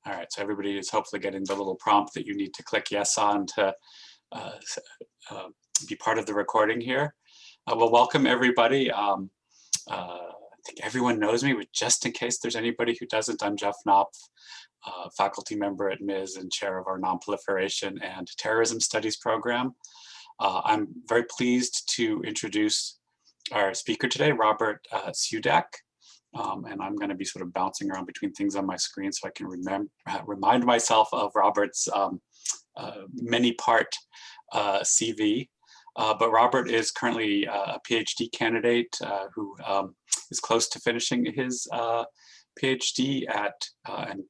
All right, so everybody is hopefully getting the little prompt that you need to click yes on to be part of the recording here. Well, welcome everybody. I think everyone knows me, but just in case there's anybody who doesn't, I'm Jeff Knopf, faculty member at MIIS and chair of our Nonproliferation and Terrorism Studies program. I'm very pleased to introduce our speaker today, Robert Siudak. And I'm going to be sort of bouncing around between things on my screen so I can remind myself of Robert's many-part CV. But Robert is currently a PhD candidate who is close to finishing his PhD at, and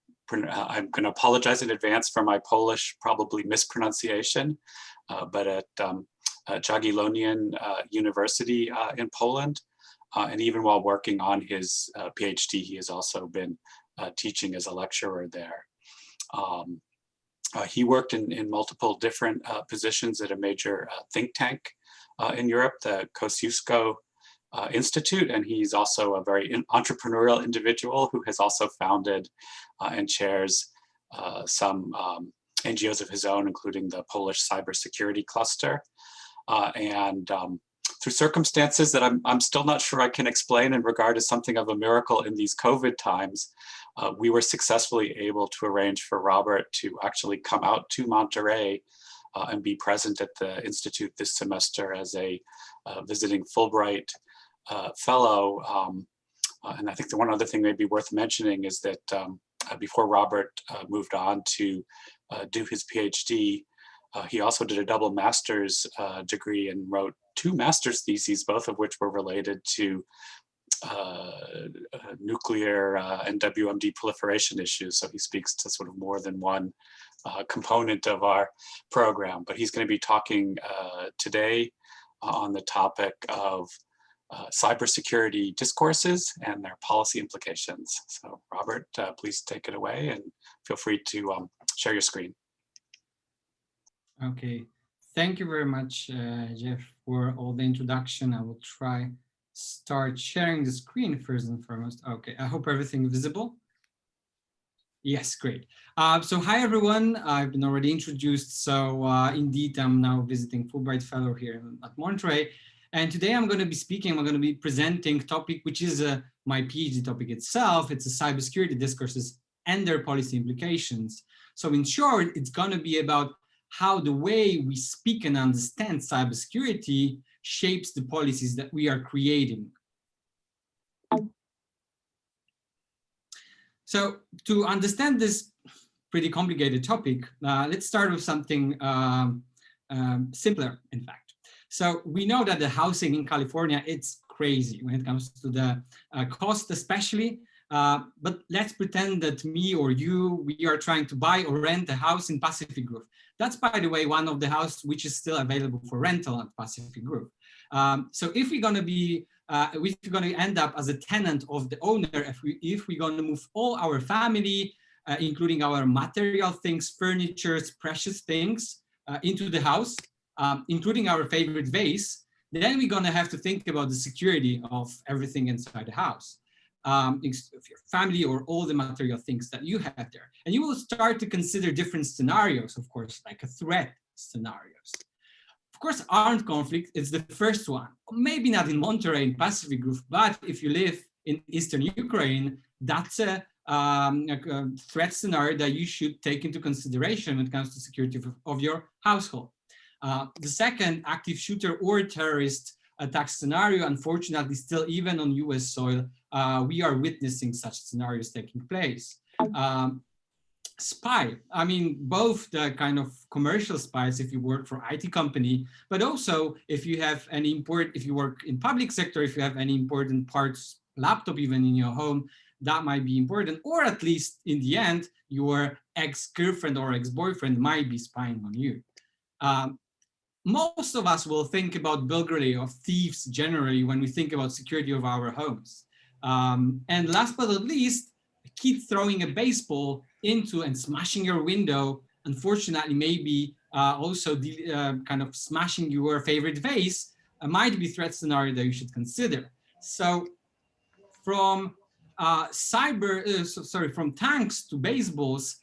I'm going to apologize in advance for my Polish probably mispronunciation, but at Jagiellonian University in Poland. And even while working on his PhD, he has also been teaching as a lecturer there. He worked in multiple different positions at a major think tank in Europe, the Kosciuszko Institute, and he's also a very entrepreneurial individual who has also founded and chairs some NGOs of his own, including the Polish Cybersecurity Cluster. Through circumstances that I'm still not sure I can explain and regard as something of a miracle in these COVID times, we were successfully able to arrange for Robert to actually come out to Monterey and be present at the Institute this semester as a visiting Fulbright fellow. And I think the one other thing maybe worth mentioning is that before Robert moved on to do his PhD, he also did a double master's degree and wrote 2 master's theses, both of which were related to nuclear and WMD proliferation issues. So he speaks to sort of more than one component of our program. But he's going to be talking today on the topic of cybersecurity discourses and their policy implications. So Robert, please take it away and feel free to share your screen. Okay, thank you very much, Jeff, for all the introduction. I will try start sharing the screen first and foremost. Okay, I hope everything is visible. Yes, great. So hi, everyone. I've been already introduced. So indeed, I'm now visiting Fulbright Fellow here at Monterey. And today I'm going to be presenting a topic, which is my PhD topic itself. It's a cybersecurity discourses and their policy implications. So in short, it's going to be about how the way we speak and understand cybersecurity shapes the policies that we are creating. So to understand this pretty complicated topic, let's start with something simpler, in fact. So we know that the housing in California, it's crazy when it comes to the cost especially. But let's pretend that me or you, we are trying to buy or rent a house in Pacific Grove. That's, by the way, one of the houses which is still available for rental at Pacific Grove. So if we're going to end up as a tenant of the owner, if we're going to move all our family, including our material things, furniture, precious things, into the house, including our favorite vase, then we're going to have to think about the security of everything inside the house. Of your family or all the material things that you have there. And you will start to consider different scenarios, of course, like a threat scenarios. Of course, armed conflict is the first one. Maybe not in Monterey in Pacific Grove, but if you live in Eastern Ukraine, that's a threat scenario that you should take into consideration when it comes to security of your household. The second, active shooter or terrorist attack scenario, unfortunately, still even on US soil, we are witnessing such scenarios taking place. Spy, I mean, both the kind of commercial spies if you work for IT company, but also if you have any if you work in public sector, if you have any important parts, laptop even in your home, that might be important, or at least in the end, your ex-girlfriend or ex-boyfriend might be spying on you. Most of us will think about burglary of thieves generally when we think about security of our homes. And last but not least, a kid throwing a baseball into and smashing your window, unfortunately, maybe also kind of smashing your favorite vase might be a threat scenario that you should consider. So from from tanks to baseballs,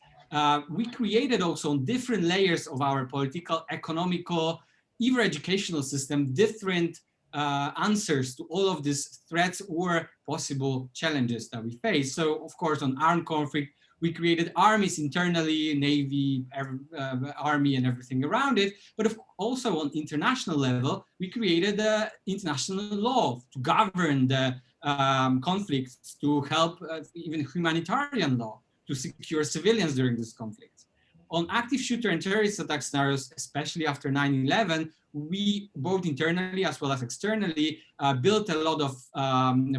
we created also on different layers of our political, economical, even educational system, different answers to all of these threats or possible challenges that we face. So, of course, on armed conflict, we created armies internally, Navy, Army, and everything around it. But also on international level, we created international law to govern the conflicts, to help even humanitarian law to secure civilians during this conflict. On active shooter and terrorist attack scenarios, especially after 9/11, we both internally as well as externally built a lot of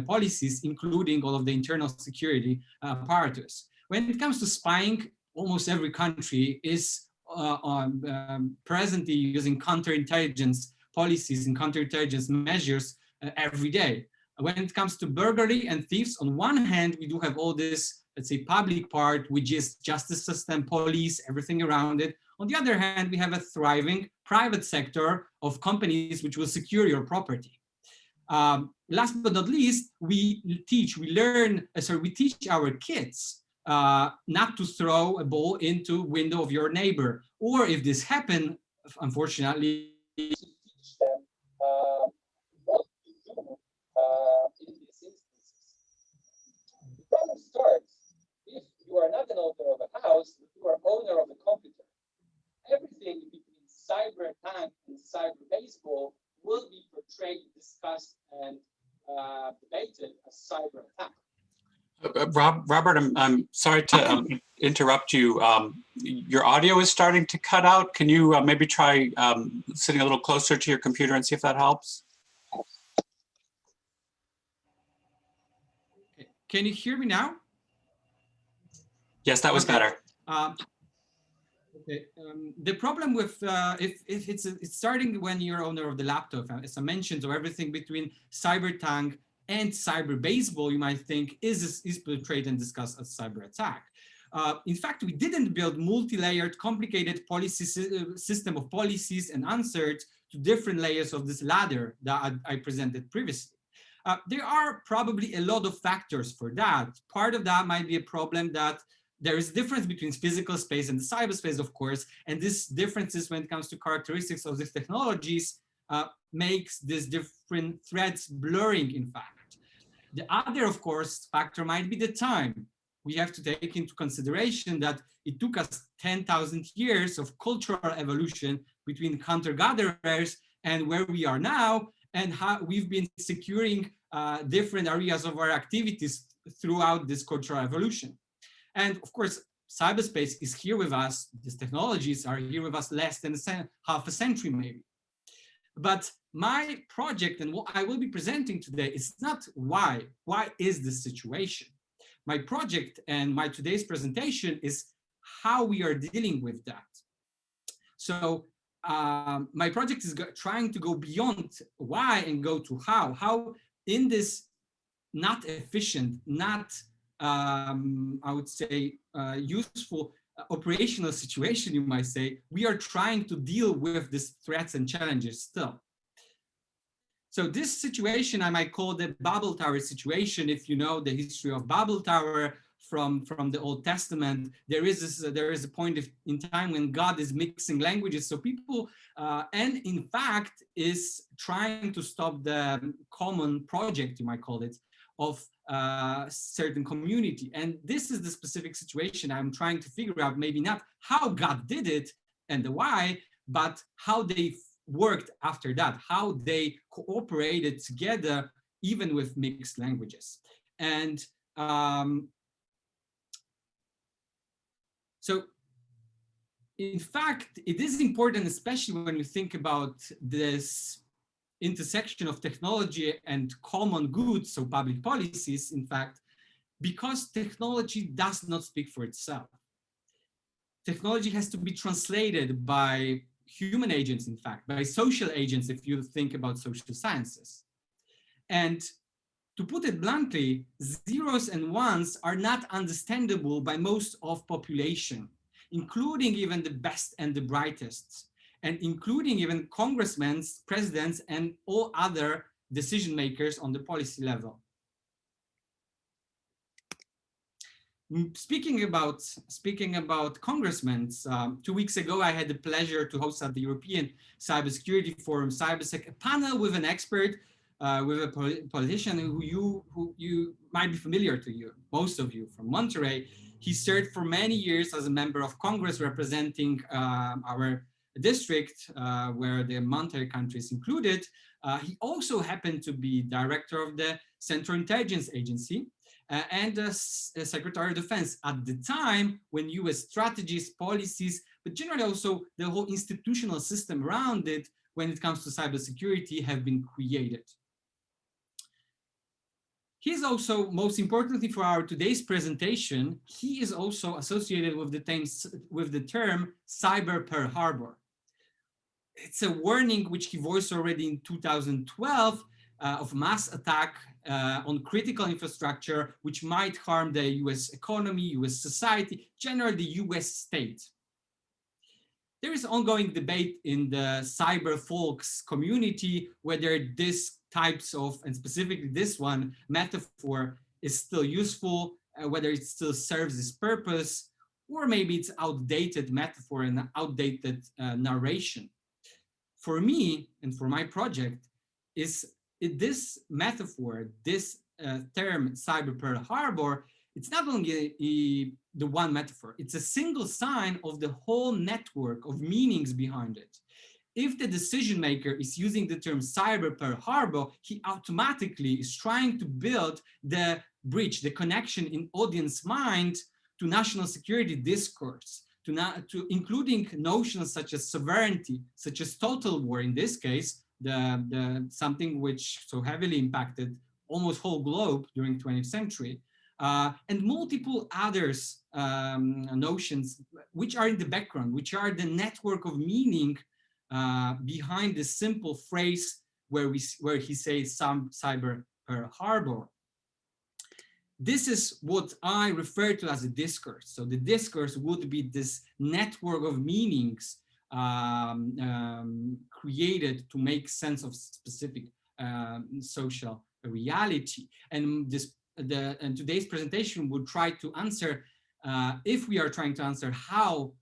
policies, including all of the internal security apparatus. When it comes to spying, almost every country is presently using counterintelligence policies and counterintelligence measures every day. When it comes to burglary and thieves, on one hand, we do have all this, let's say, public part, which is justice system, police, everything around it. On the other hand, we have a thriving private sector of companies which will secure your property. Last but not least, we teach our kids not to throw a ball into window of your neighbor, or if this happens, unfortunately, teach them what to do in these instances. The problem starts if you are not an owner of a house, you are owner of a computer. Everything between cyber tank and cyber baseball will be portrayed, discussed, and debated as cyber attack. Robert, I'm sorry to interrupt you. Your audio is starting to cut out. Can you maybe try sitting a little closer to your computer and see if that helps? Can you hear me now? Yes, that was better. Okay. The problem with if it's starting when you're owner of the laptop, as I mentioned, so everything between cyber tank and cyber baseball, you might think is portrayed and discussed as cyber attack. In fact, we didn't build multi-layered, complicated policy system of policies and answers to different layers of this ladder that I presented previously. There are probably a lot of factors for that. Part of that might be a problem that there is a difference between physical space and the cyberspace, of course, and this differences when it comes to characteristics of these technologies makes these different threats blurring, in fact. The other, of course, factor might be the time. We have to take into consideration that it took us 10,000 years of cultural evolution between hunter-gatherers and where we are now, and how we've been securing different areas of our activities throughout this cultural evolution. And of course, cyberspace is here with us. These technologies are here with us less than half a century, maybe. But my project and what I will be presenting today is not why. Why is this situation? My project and my today's presentation is how we are dealing with that. So my project is trying to go beyond why and go to how. How in this not efficient, not I would say useful operational situation, you might say, we are trying to deal with these threats and challenges still. So this situation I might call the Babel Tower situation. If you know the history of Babel Tower from the Old Testament, there is a point in time when God is mixing languages. So people, and in fact, is trying to stop the common project, you might call it, of certain community. And this is the specific situation I'm trying to figure out, maybe not how God did it and the why, but how they worked after that, how they cooperated together, even with mixed languages. And so in fact, it is important, especially when you think about this intersection of technology and common goods, so public policies, in fact, because technology does not speak for itself. Technology has to be translated by human agents, in fact, by social agents, if you think about social sciences. And to put it bluntly, zeros and ones are not understandable by most of population, including even the best and the brightest, and including even congressmen, presidents, and all other decision makers on the policy level. Speaking about congressmen, 2 weeks ago I had the pleasure to host at the European Cybersecurity Forum Cybersec a panel with an expert, with a politician who you might be familiar to you, most of you, from Monterey. He served for many years as a member of Congress representing our district, where the Monterey country is included. He also happened to be director of the Central Intelligence Agency, and Secretary of Defense at the time when US strategies, policies, but generally also the whole institutional system around it when it comes to cybersecurity have been created. He is also, most importantly for our today's presentation, he is also associated with the term Cyber Pearl Harbor. It's a warning which he voiced already in 2012 of mass attack on critical infrastructure, which might harm the US economy, US society, generally the US state. There is ongoing debate in the cyber folks community whether this types of, and specifically this one, metaphor is still useful, whether it still serves its purpose, or maybe it's outdated metaphor and outdated narration. For me and for my project, this metaphor, this term Cyber Pearl Harbor, it's not only the one metaphor, it's a single sign of the whole network of meanings behind it. If the decision maker is using the term Cyber Pearl Harbor, he automatically is trying to build the bridge, the connection in audience mind to national security discourse, to including notions such as sovereignty, such as total war in this case, something which so heavily impacted almost whole globe during 20th century, and multiple others notions which are in the background, which are the network of meaning behind the simple phrase where he says some Cyber Pearl Harbor. This is what I refer to as a discourse. So the discourse would be this network of meanings created to make sense of specific social reality. And today's presentation would try to answer, if we are trying to answer how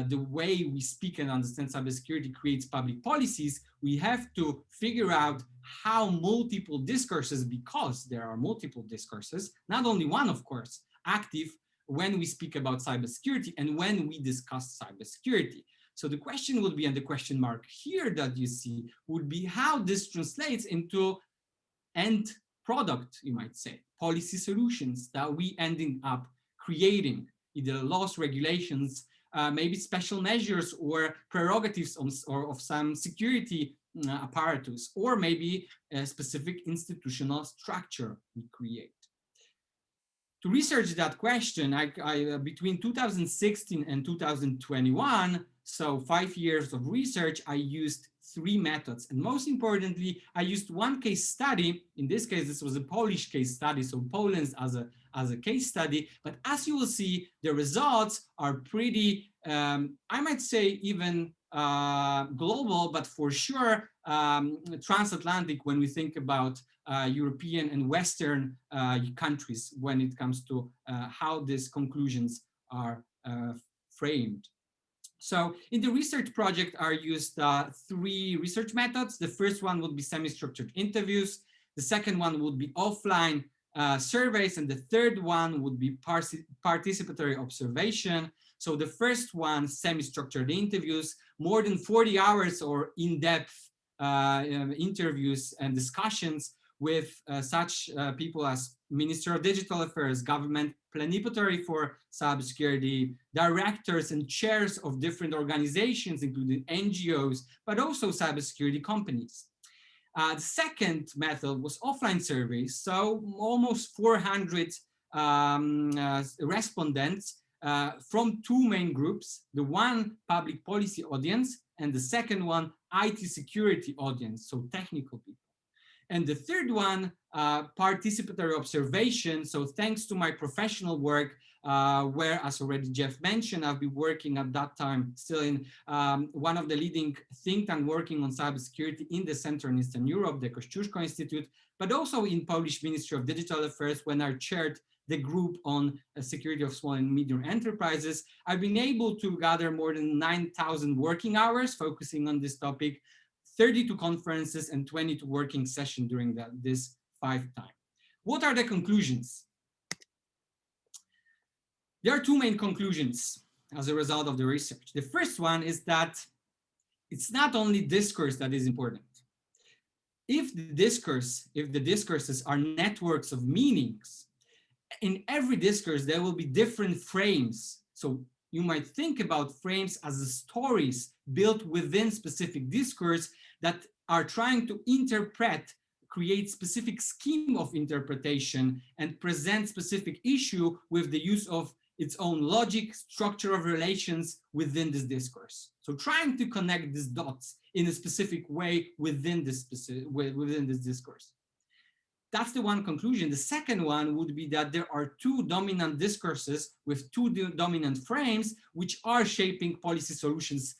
the way we speak and understand cybersecurity creates public policies, we have to figure out how multiple discourses, because there are multiple discourses, not only one, of course, active when we speak about cybersecurity and when we discuss cybersecurity. So the question would be, and the question mark here that you see, would be how this translates into end product, you might say, policy solutions that we ending up creating, either laws, regulations, maybe special measures or prerogatives of some security apparatus, or maybe a specific institutional structure we create. To research that question, between 2016 and 2021, so 5 years of research, I used 3 methods. And most importantly, I used one case study. In this case, this was a Polish case study, so Poland as a case study. But as you will see, the results are pretty, I might say even global, but for sure transatlantic when we think about European and Western countries when it comes to how these conclusions are framed. So in the research project are used 3 research methods. The first one would be semi-structured interviews. The second one would be offline surveys. And the third one would be participatory observation. So the first one, semi-structured interviews, more than 40 hours or in-depth interviews and discussions with such people as Minister of Digital Affairs, government plenipotentiary for cybersecurity, directors and chairs of different organizations, including NGOs, but also cybersecurity companies. The second method was offline surveys, so almost 400 respondents from 2 main groups, the one public policy audience and the second one IT security audience, so technical people. And the third one, participatory observation. So thanks to my professional work, where, as already Jeff mentioned, I've been working at that time still in one of the leading think tank working on cybersecurity in the Central and Eastern Europe, the Kościuszko Institute, but also in Polish Ministry of Digital Affairs when I chaired the group on security of small and medium enterprises, I've been able to gather more than 9,000 working hours focusing on this topic, 32 conferences and 22 working sessions during this 5 time. What are the conclusions? There are 2 main conclusions as a result of the research. The first one is that it's not only discourse that is important. If the discourses are networks of meanings, in every discourse there will be different frames. So you might think about frames as stories built within specific discourse that are trying to interpret, create specific scheme of interpretation, and present specific issue with the use of its own logic, structure of relations within this discourse. So trying to connect these dots in a specific way within this discourse. That's the one conclusion. The second one would be that there are 2 dominant discourses with 2 dominant frames, which are shaping policy solutions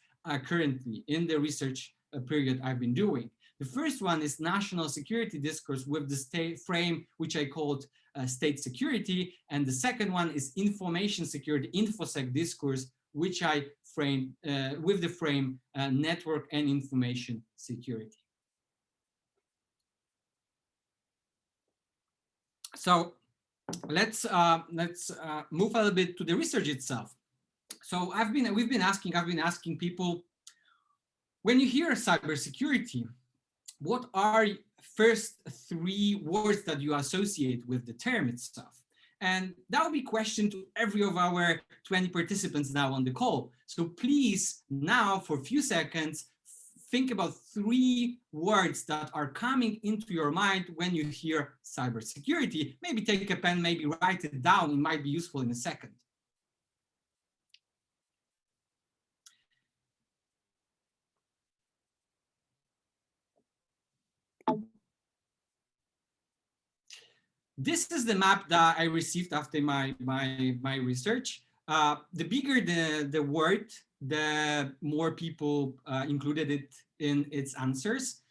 currently in the research period I've been doing. The first one is national security discourse with the state frame, which I called state security. And the second one is information security, InfoSec discourse, which I framed with the frame network and information security. So let's move a little bit to the research itself. So I've been asking people, when you hear cybersecurity, what are first 3 words that you associate with the term itself? And that will be question to every of our 20 participants now on the call. So please now for a few seconds, think about 3 words that are coming into your mind when you hear cybersecurity. Maybe take a pen, maybe write it down. It might be useful in a second. This is the map that I received after my research. The bigger the word, the more people included it in its answers.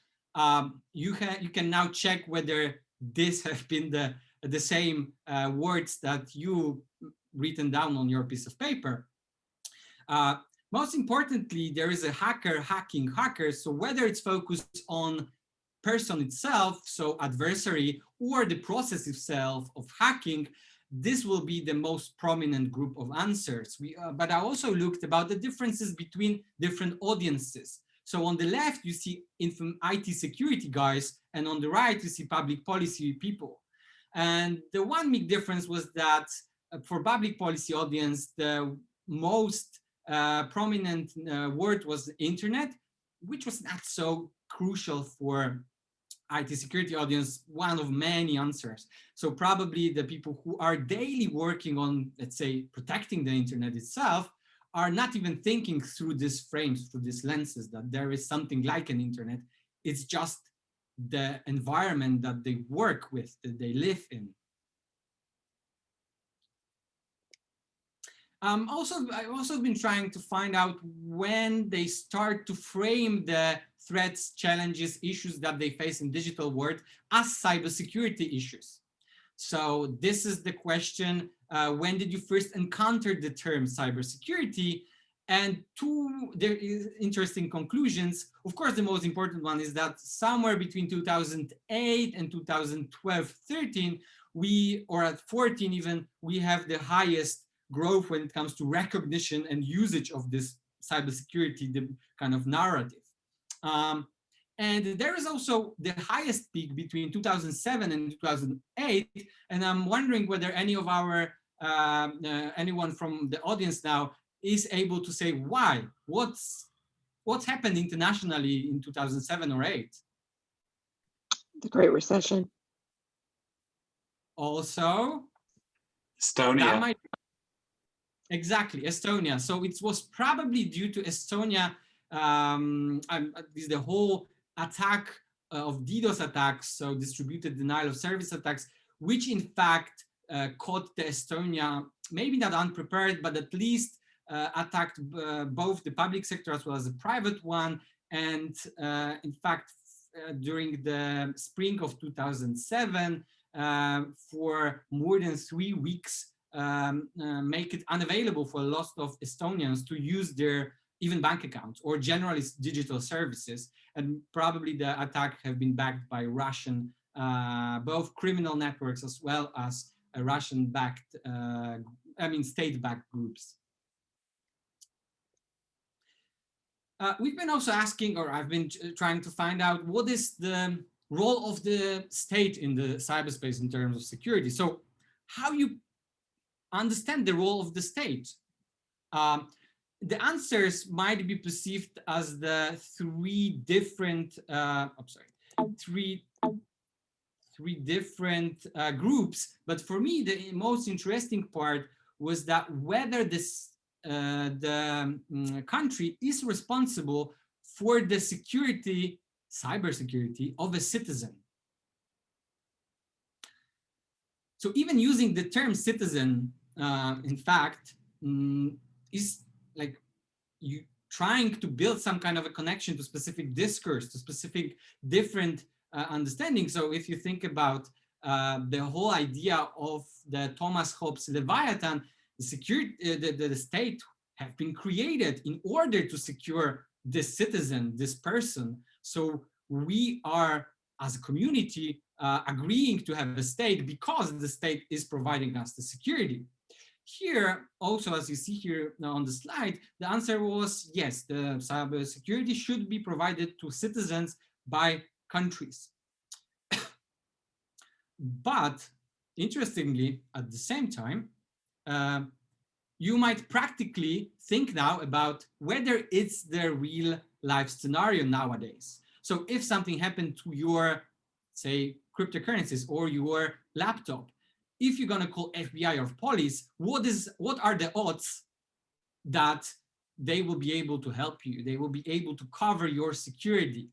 You can now check whether this have been the same words that you written down on your piece of paper. Most importantly, there is a hacker hacking hackers. So whether it's focused on person itself, so adversary, or the process itself of hacking, this will be the most prominent group of answers. But I also looked about the differences between different audiences. So on the left, you see IT security guys, and on the right, you see public policy people. And the one big difference was that for public policy audience, the most prominent word was internet, which was not so crucial for IT security audience, one of many answers. So probably the people who are daily working on, let's say, protecting the internet itself are not even thinking through these frames, through these lenses, that there is something like an internet. It's just the environment that they work with, that they live in. I've also been trying to find out when they start to frame the threats, challenges, issues that they face in digital world as cybersecurity issues. So this is the question, when did you first encounter the term cybersecurity? And 2 there is interesting conclusions. Of course, the most important one is that somewhere between 2008 and 2012-13, or at 14 even, we have the highest growth when it comes to recognition and usage of this cybersecurity, the kind of narrative. And there is also the highest peak between 2007 and 2008. And I'm wondering whether any of our, anyone from the audience now is able to say why, what's happened internationally in 2007 or 8? The Great Recession. Also, Estonia. Exactly, Estonia. So it was probably due to Estonia, the whole attack of DDoS attacks, so distributed denial of service attacks, which in fact caught the Estonia, maybe not unprepared, but at least attacked both the public sector as well as the private one. And in fact, during the spring of 2007, for more than 3 weeks, make it unavailable for a lot of Estonians to use their even bank accounts or generally digital services. And probably the attack have been backed by Russian, both criminal networks as well as Russian-backed, state-backed groups. We've been also asking, or I've been trying to find out, what is the role of the state in the cyberspace in terms of security? So how you understand the role of the state? The answers might be perceived as the three different groups, but for me the most interesting part was that whether this the country is responsible for the cybersecurity of a citizen. So even using the term citizen, in fact, is like you trying to build some kind of a connection to specific discourse, to specific different understanding. So if you think about the whole idea of the Thomas Hobbes Leviathan, the state have been created in order to secure this citizen, this person. So we are, as a community, agreeing to have a state because the state is providing us the security. Here, also, as you see here on the slide, the answer was yes, the cybersecurity should be provided to citizens by countries. But interestingly, at the same time, you might practically think now about whether it's the real life scenario nowadays. So if something happened to your, say, cryptocurrencies or your laptop, if you're gonna call FBI or police, what are the odds that they will be able to help you? They will be able to cover your security.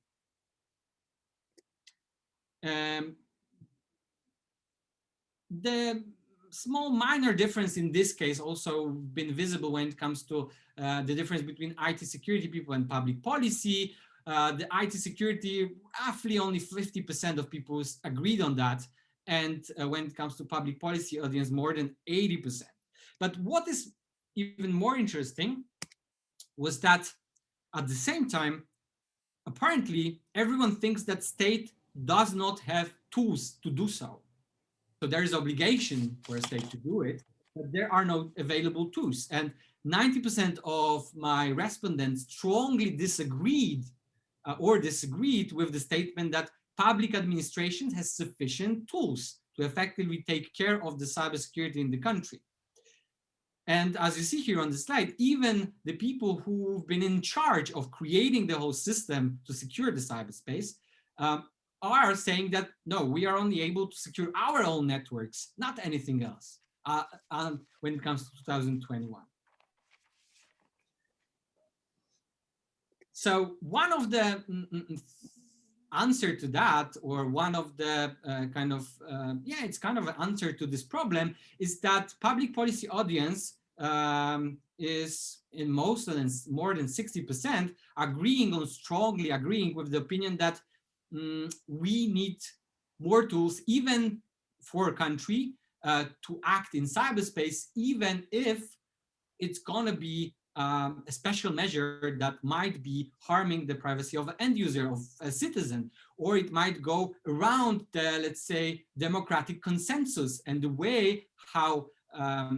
The small minor difference in this case also been visible when it comes to the difference between IT security people and public policy. The IT security, roughly only 50% of people agreed on that. And when it comes to public policy audience, more than 80%. But what is even more interesting was that at the same time, apparently everyone thinks that state does not have tools to do so. So there is obligation for a state to do it, but there are no available tools. And 90% of my respondents strongly disagreed with the statement that public administration has sufficient tools to effectively take care of the cybersecurity in the country. And as you see here on the slide, even the people who've been in charge of creating the whole system to secure the cyberspace are saying that, no, we are only able to secure our own networks, not anything else, when it comes to 2021. So one of the answer to that, or one of the it's kind of an answer to this problem, is that public policy audience is in more than 60% strongly agreeing with the opinion that we need more tools, even for a country, to act in cyberspace, even if it's gonna be a special measure that might be harming the privacy of an end user, of a citizen, or it might go around the, let's say, democratic consensus and the way how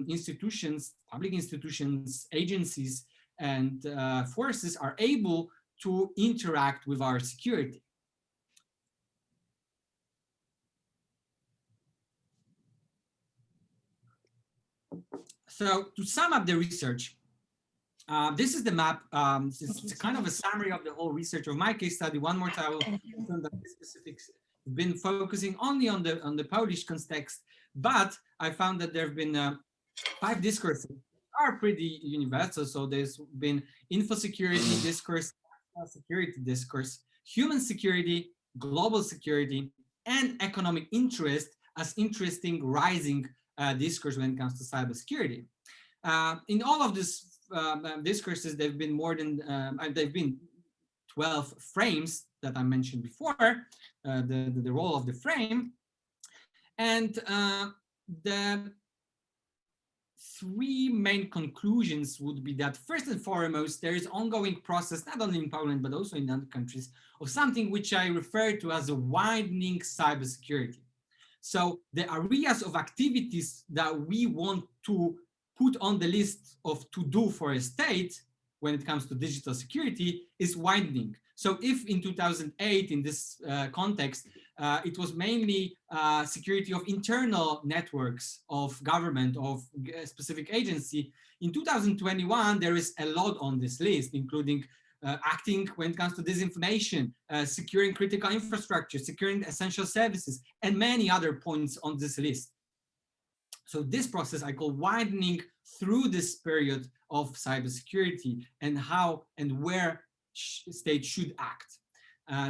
institutions, public institutions, agencies, and forces are able to interact with our security. So to sum up the research, this is the map. It's kind of a summary of the whole research of my case study. One more time, I will mention that this specifics been focusing only on the Polish context, but I found that there have been 5 discourses are pretty universal. So there's been info security discourse, security discourse, human security, global security, and economic interest as interesting rising discourse when it comes to cybersecurity. In all of these discourses, they've been 12 frames that I mentioned before, the role of the frame. And the three main conclusions would be that first and foremost, there is ongoing process, not only in Poland, but also in other countries, of something which I refer to as a widening cybersecurity. So the areas of activities that we want to put on the list of to do for a state when it comes to digital security is widening. So if in 2008, in this context, it was mainly security of internal networks of government, of a specific agency, in 2021, there is a lot on this list, including acting when it comes to disinformation, securing critical infrastructure, securing essential services, and many other points on this list. So this process I call widening through this period of cybersecurity and how and where states should act.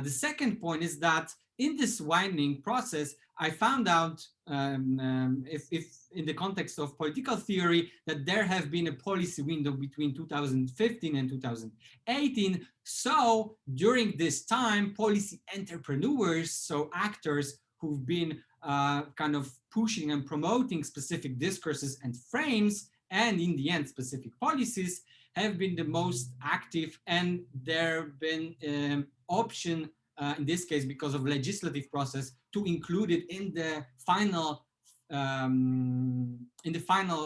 The second point is that in this widening process, I found out, if in the context of political theory, that there have been a policy window between 2015 and 2018. So during this time, policy entrepreneurs, so actors who've been kind of pushing and promoting specific discourses and frames, and in the end, specific policies, have been the most active, and there have been option, in this case, because of legislative process, to include it in the final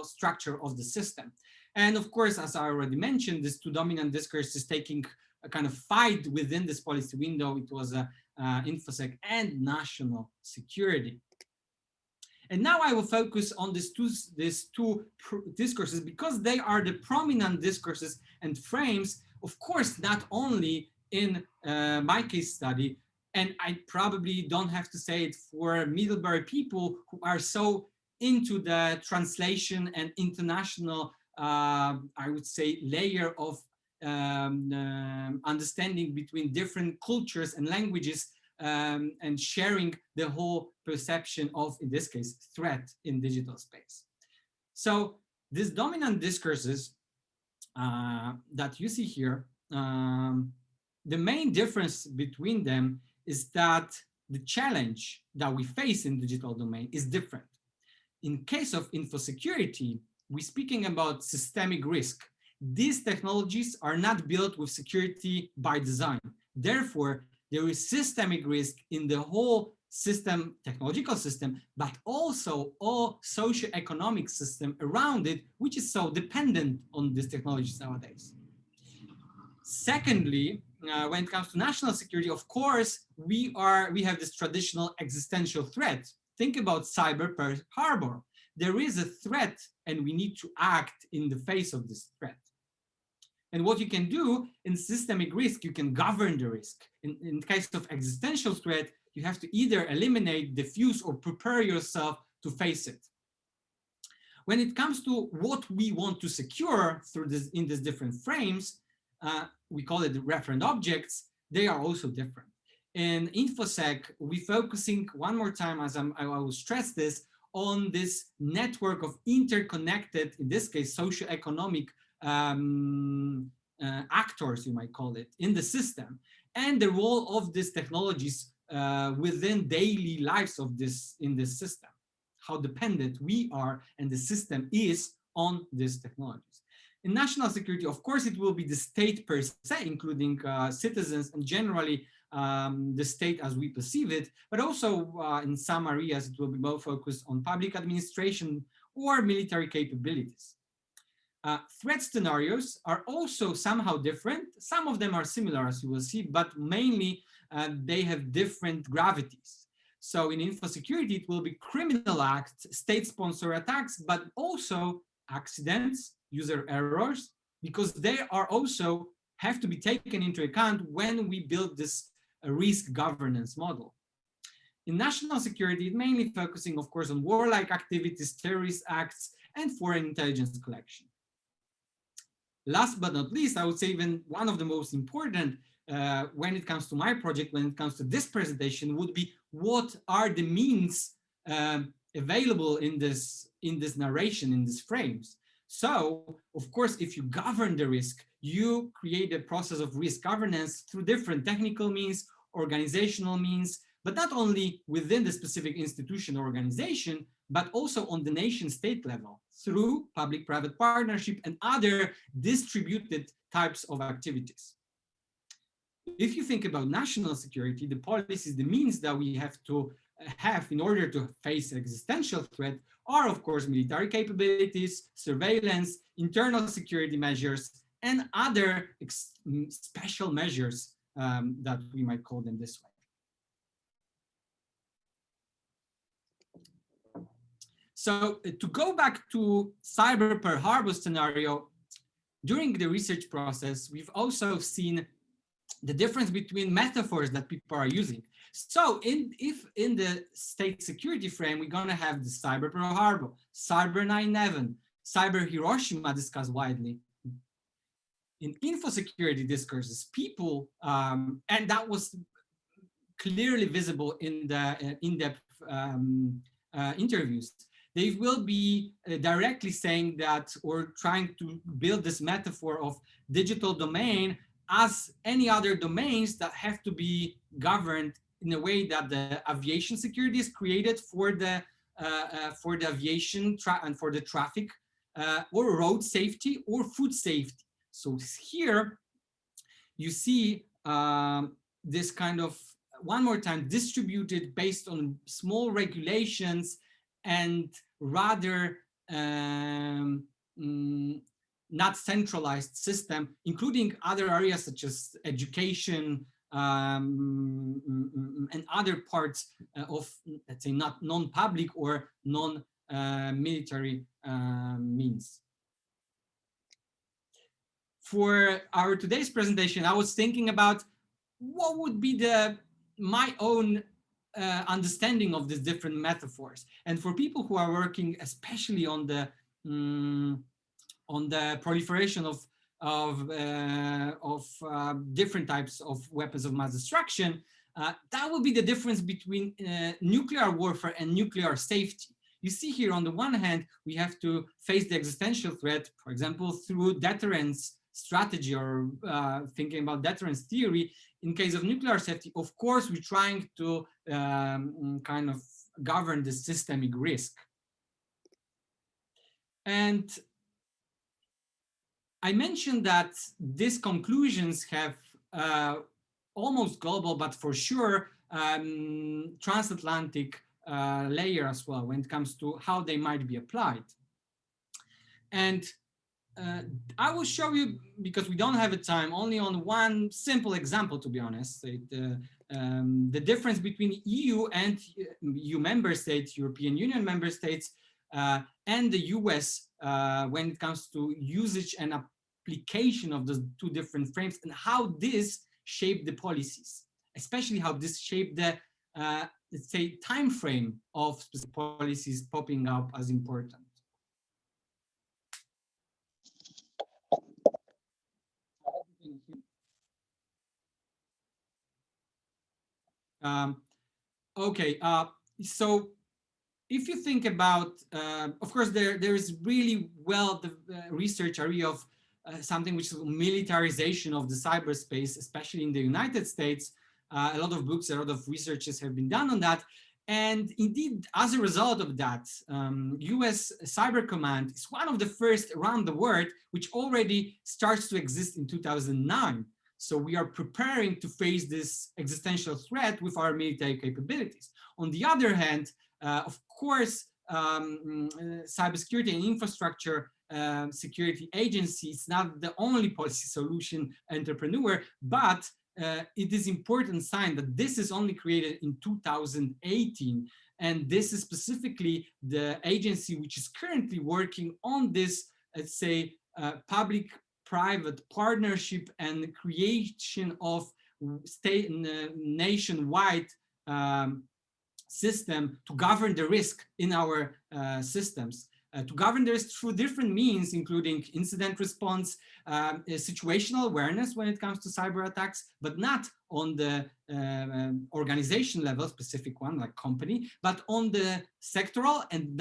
structure of the system. And of course, as I already mentioned, these two dominant discourses taking a kind of fight within this policy window. It was InfoSec and national security. And now I will focus on these two discourses because they are the prominent discourses and frames, of course, not only in my case study, and I probably don't have to say it for Middlebury people who are so into the translation and international, I would say, layer of understanding between different cultures and languages, and sharing the whole perception of, in this case, threat in digital space. So these dominant discourses that you see here, the main difference between them is that the challenge that we face in digital domain is different. In case of infosecurity, we're speaking about systemic risk. These technologies are not built with security by design. Therefore, there is systemic risk in the whole system, technological system, but also all socio-economic system around it, which is so dependent on these technologies nowadays. Secondly, when it comes to national security, of course, we have this traditional existential threat. Think about cyber Pearl Harbor. There is a threat and we need to act in the face of this threat. And what you can do in systemic risk, you can govern the risk. In case of existential threat, you have to either eliminate, diffuse, or prepare yourself to face it. When it comes to what we want to secure through this, in these different frames, we call it referent objects, they are also different. In InfoSec, we're focusing one more time, as I will stress this, on this network of interconnected, in this case, socioeconomic actors, you might call it, in the system, and the role of these technologies within daily lives of in this system, how dependent we are and the system is on these technologies. In national security, of course, it will be the state per se, including citizens and generally the state as we perceive it, but also in some areas, it will be more focused on public administration or military capabilities. Threat scenarios are also somehow different. Some of them are similar, as you will see, but mainly they have different gravities. So in infosecurity, it will be criminal acts, state-sponsored attacks, but also accidents, user errors, because they are also have to be taken into account when we build this risk governance model. In national security, it mainly focusing, of course, on warlike activities, terrorist acts, and foreign intelligence collection. Last but not least, I would say even one of the most important when it comes to my project, when it comes to this presentation, would be what are the means available in this narration, in these frames. So, of course, if you govern the risk, you create a process of risk governance through different technical means, organizational means, but not only within the specific institution or organization, but also on the nation state level through public-private partnership and other distributed types of activities. If you think about national security, the policies, the means that we have to have in order to face existential threat are, of course, military capabilities, surveillance, internal security measures, and other special measures that we might call them this way. So to go back to cyber Pearl Harbor scenario, during the research process, we've also seen the difference between metaphors that people are using. So if in the state security frame, we're going to have the cyber Pearl Harbor, cyber 9/11, cyber Hiroshima discussed widely. In info security discourses, people, and that was clearly visible in the in-depth interviews, they will be directly saying that, or trying to build this metaphor of digital domain as any other domains that have to be governed in a way that the aviation security is created for the aviation and for the traffic, or road safety or food safety. So here you see this kind of, one more time, distributed based on small regulations and rather not centralized system, including other areas such as education and other parts of, let's say, not non-public or non-military means. For our today's presentation, I was thinking about what would be my own understanding of these different metaphors. And for people who are working especially on the proliferation of different types of weapons of mass destruction, that would be the difference between nuclear warfare and nuclear safety. You see here, on the one hand, we have to face the existential threat, for example, through deterrence strategy or thinking about deterrence theory. In case of nuclear safety, of course, we're trying to kind of govern the systemic risk. And I mentioned that these conclusions have almost global, but for sure transatlantic layer as well when it comes to how they might be applied. And I will show you, because we don't have a time, only on one simple example, to be honest, the difference between EU and EU member states, European Union member states, and the US when it comes to usage and application of the two different frames, and how this shaped the policies, especially how this shaped the, let's say, time frame of specific policies popping up as important. Okay, so if you think about, of course, there is really the research area of something which is militarization of the cyberspace, especially in the United States. A lot of books, a lot of researches have been done on that. And indeed, as a result of that, US Cyber Command is one of the first around the world, which already starts to exist in 2009. So we are preparing to face this existential threat with our military capabilities. On the other hand, of course, cybersecurity and infrastructure security agency is not the only policy solution entrepreneur, but it is important sign that this is only created in 2018. And this is specifically the agency which is currently working on this, let's say, public-private partnership and creation of state nationwide system to govern the risk in our systems. To govern the risk through different means, including incident response, situational awareness when it comes to cyber attacks, but not on the organization level, specific one like company, but on the sectoral and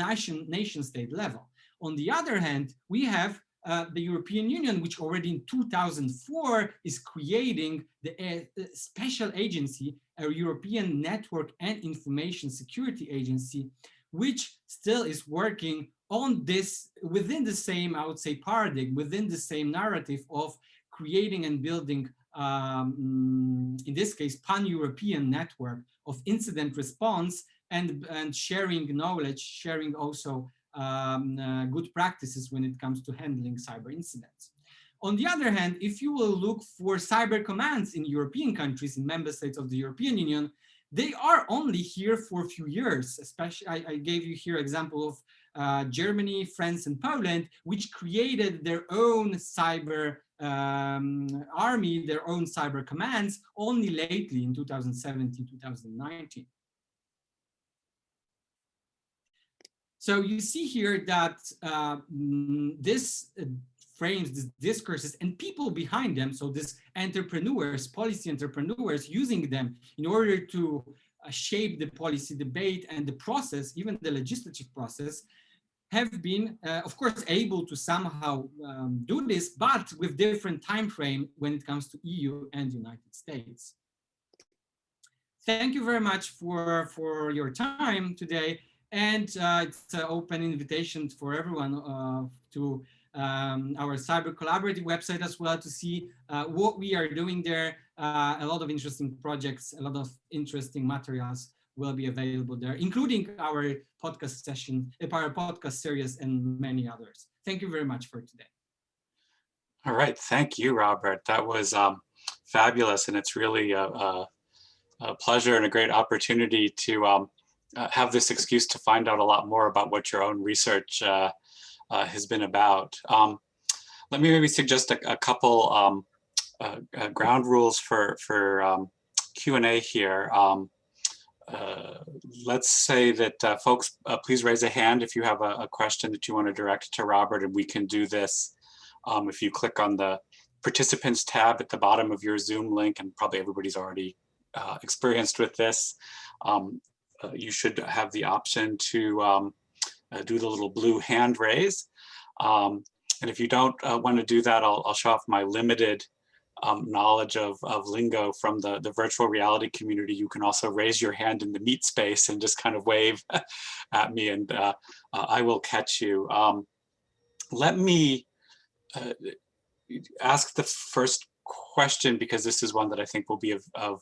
nation state level. On the other hand, we have the European Union, which already in 2004 is creating the special agency, a European Network and Information Security Agency, which still is working on this within the same, I would say, paradigm, within the same narrative of creating and building, in this case, pan-European network of incident response and sharing knowledge, sharing also good practices when it comes to handling cyber incidents. On the other hand, if you will look for cyber commands in European countries, in member states of the European Union, they are only here for a few years. Especially, I gave you here example of Germany, France, and Poland, which created their own cyber army, their own cyber commands, only lately in 2017, 2019. So you see here that this frames, these discourses and people behind them, so these entrepreneurs, policy entrepreneurs using them in order to shape the policy debate and the process, even the legislative process, have been, of course, able to somehow do this, but with different time frame when it comes to EU and United States. Thank you very much for your time today. And it's an open invitation for everyone to our Cyber Collaborative website as well to see what we are doing there. A lot of interesting projects, a lot of interesting materials will be available there, including our podcast session, our podcast series, and many others. Thank you very much for today. All right, thank you, Robert. That was fabulous, and it's really a pleasure and a great opportunity to have this excuse to find out a lot more about what your own research has been about. Let me maybe suggest a couple ground rules for Q&A here. Let's say that folks, please raise a hand if you have a question that you want to direct to Robert, and we can do this. If you click on the participants tab at the bottom of your Zoom link, and probably everybody's already experienced with this, you should have the option to do the little blue hand raise. And if you don't want to do that, I'll show off my limited knowledge of lingo from the virtual reality community. You can also raise your hand in the meet space and just kind of wave at me, and I will catch you. Let me ask the first question, because this is one that I think will be of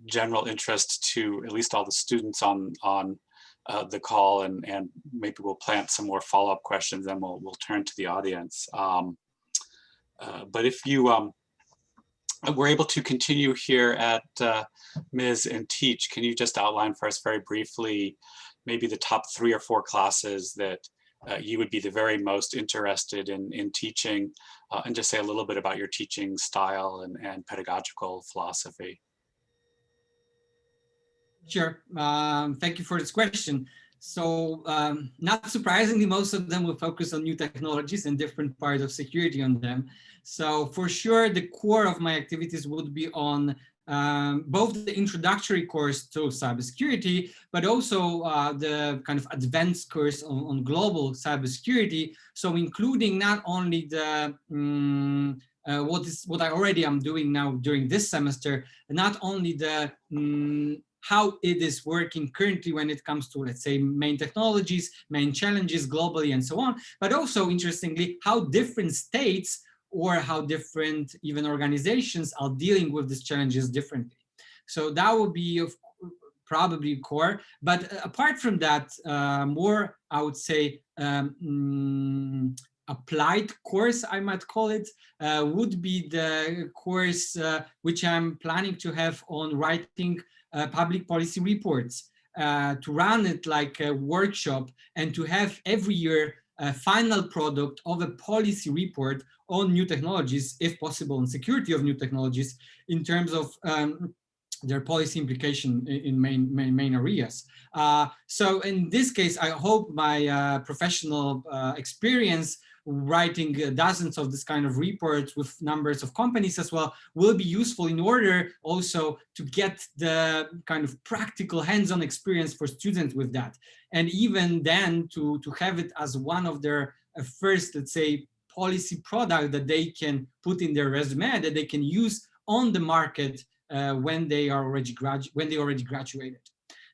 general interest to at least all the students on the call, and maybe we'll plant some more follow-up questions, then we'll turn to the audience. But if you were able to continue here at MIIS and teach, can you just outline for us very briefly maybe the top 3 or 4 classes that you would be the very most interested in teaching, and just say a little bit about your teaching style and pedagogical philosophy? Sure. Thank you for this question. So not surprisingly, most of them will focus on new technologies and different parts of security on them. So for sure, the core of my activities would be on both the introductory course to cybersecurity, but also the kind of advanced course on global cybersecurity. So including not only the what I already am doing now during this semester, not only the how it is working currently when it comes to, let's say, main technologies, main challenges globally, and so on, but also, interestingly, how different states or how different even organizations are dealing with these challenges differently. So that would be probably core. But apart from that, more, I would say, applied course, I might call it, would be the course which I'm planning to have on writing public policy reports, to run it like a workshop and to have every year a final product of a policy report on new technologies, if possible, and security of new technologies in terms of their policy implication in main areas. So in this case, I hope my professional experience writing dozens of this kind of reports with numbers of companies as well will be useful in order also to get the kind of practical hands-on experience for students with that. And even then to have it as one of their first, let's say, policy product that they can put in their resume, that they can use on the market when they already graduated.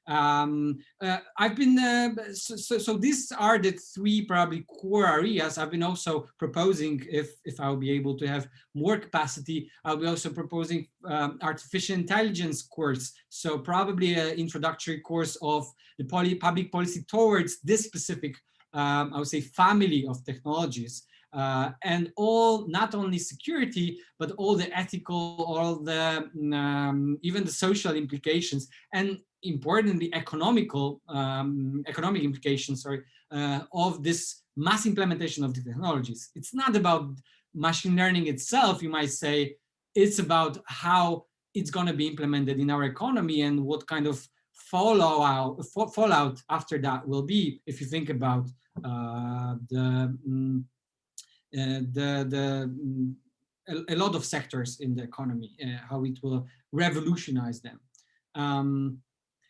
I've been so these are the three probably core areas. I've been also proposing, if I'll be able to have more capacity, I'll be also proposing artificial intelligence course. So probably an introductory course of the public policy towards this specific, I would say, family of technologies. And all, not only security, but all the ethical, all the even the social implications, and importantly, economic implications, of this mass implementation of the technologies. It's not about machine learning itself, you might say. It's about how it's going to be implemented in our economy and what kind of fallout after that will be, if you think about a lot of sectors in the economy, how it will revolutionize them.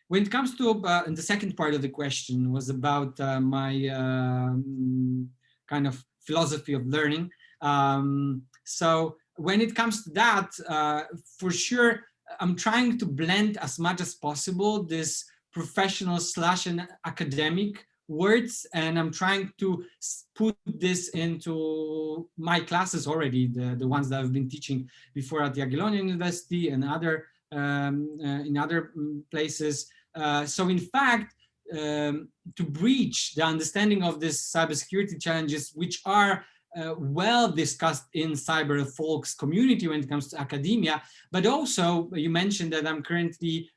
When it comes to, and the second part of the question was about my kind of philosophy of learning. So when it comes to that, for sure, I'm trying to blend as much as possible this professional / and academic words, and I'm trying to put this into my classes already, the ones that I've been teaching before at the Jagiellonian University and other in other places. So in fact, to breach the understanding of these cybersecurity challenges, which are well discussed in cyber folks community when it comes to academia, but also you mentioned that I'm currently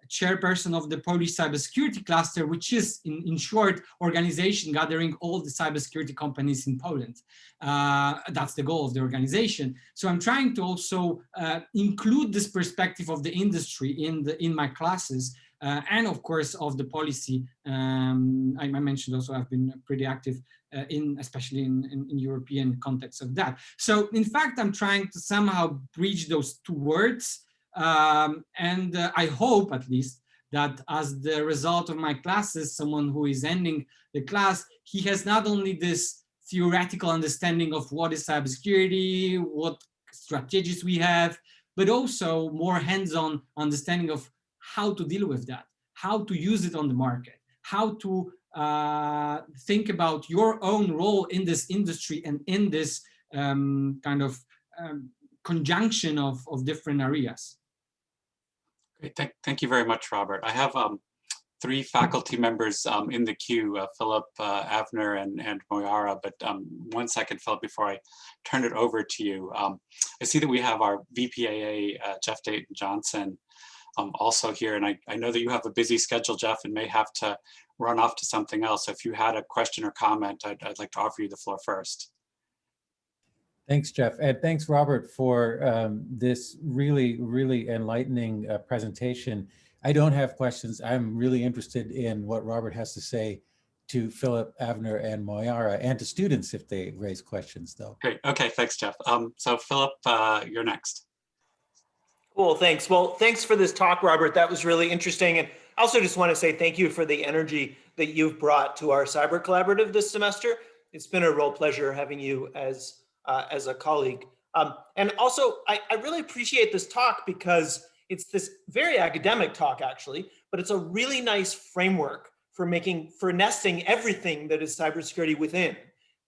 chairperson of the Polish cybersecurity cluster, which is in short organization gathering all the cybersecurity companies in Poland. That's the goal of the organization. So I'm trying to also include this perspective of the industry in my classes, and of course of the policy. I mentioned also I've been pretty active especially in European context of that. So in fact, I'm trying to somehow bridge those two words. And I hope at least that as the result of my classes, someone who is ending the class, he has not only this theoretical understanding of what is cybersecurity, what strategies we have, but also more hands-on understanding of how to deal with that, how to use it on the market, how to think about your own role in this industry and in this kind of conjunction of different areas. Great, thank you very much, Robert. I have three faculty members in the queue, Philip, Avner, and Moyara, but 1 second, Philip, before I turn it over to you. I see that we have our VPAA, Jeff Dayton Johnson, also here, and I know that you have a busy schedule, Jeff, and may have to run off to something else. So if you had a question or comment, I'd like to offer you the floor first. Thanks, Jeff, and thanks, Robert, for this really, really enlightening presentation. I don't have questions. I'm really interested in what Robert has to say to Philip, Avner, and Moyara, and to students if they raise questions, though. Great. Okay, thanks, Jeff. So Philip, you're next. Cool, thanks. Well, thanks for this talk, Robert. That was really interesting. And I also just want to say thank you for the energy that you've brought to our cyber collaborative this semester. It's been a real pleasure having you as a colleague. And also, I really appreciate this talk because it's this very academic talk, actually, but it's a really nice framework for nesting everything that is cybersecurity within,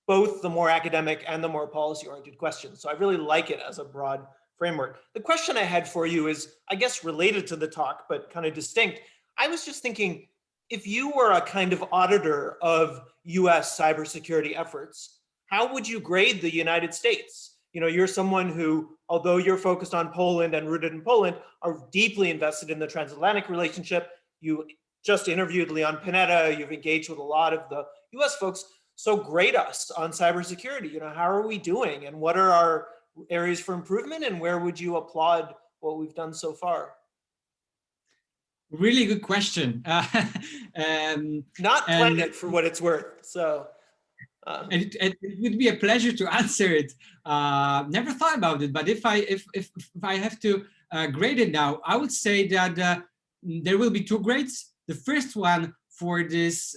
both the more academic and the more policy-oriented questions. So I really like it as a broad framework. The question I had for you is, I guess, related to the talk, but kind of distinct. I was just thinking, if you were a kind of auditor of US cybersecurity efforts, how would you grade the United States? You know, you're someone who, although you're focused on Poland and rooted in Poland, are deeply invested in the transatlantic relationship. You just interviewed Leon Panetta. You've engaged with a lot of the US folks. So grade us on cybersecurity. You know, how are we doing? And what are our areas for improvement? And where would you applaud what we've done so far? Really good question. Not planned for what it's worth. So. It would be a pleasure to answer it. Never thought about it, but if I have to grade it now, I would say that there will be two grades. The first one for this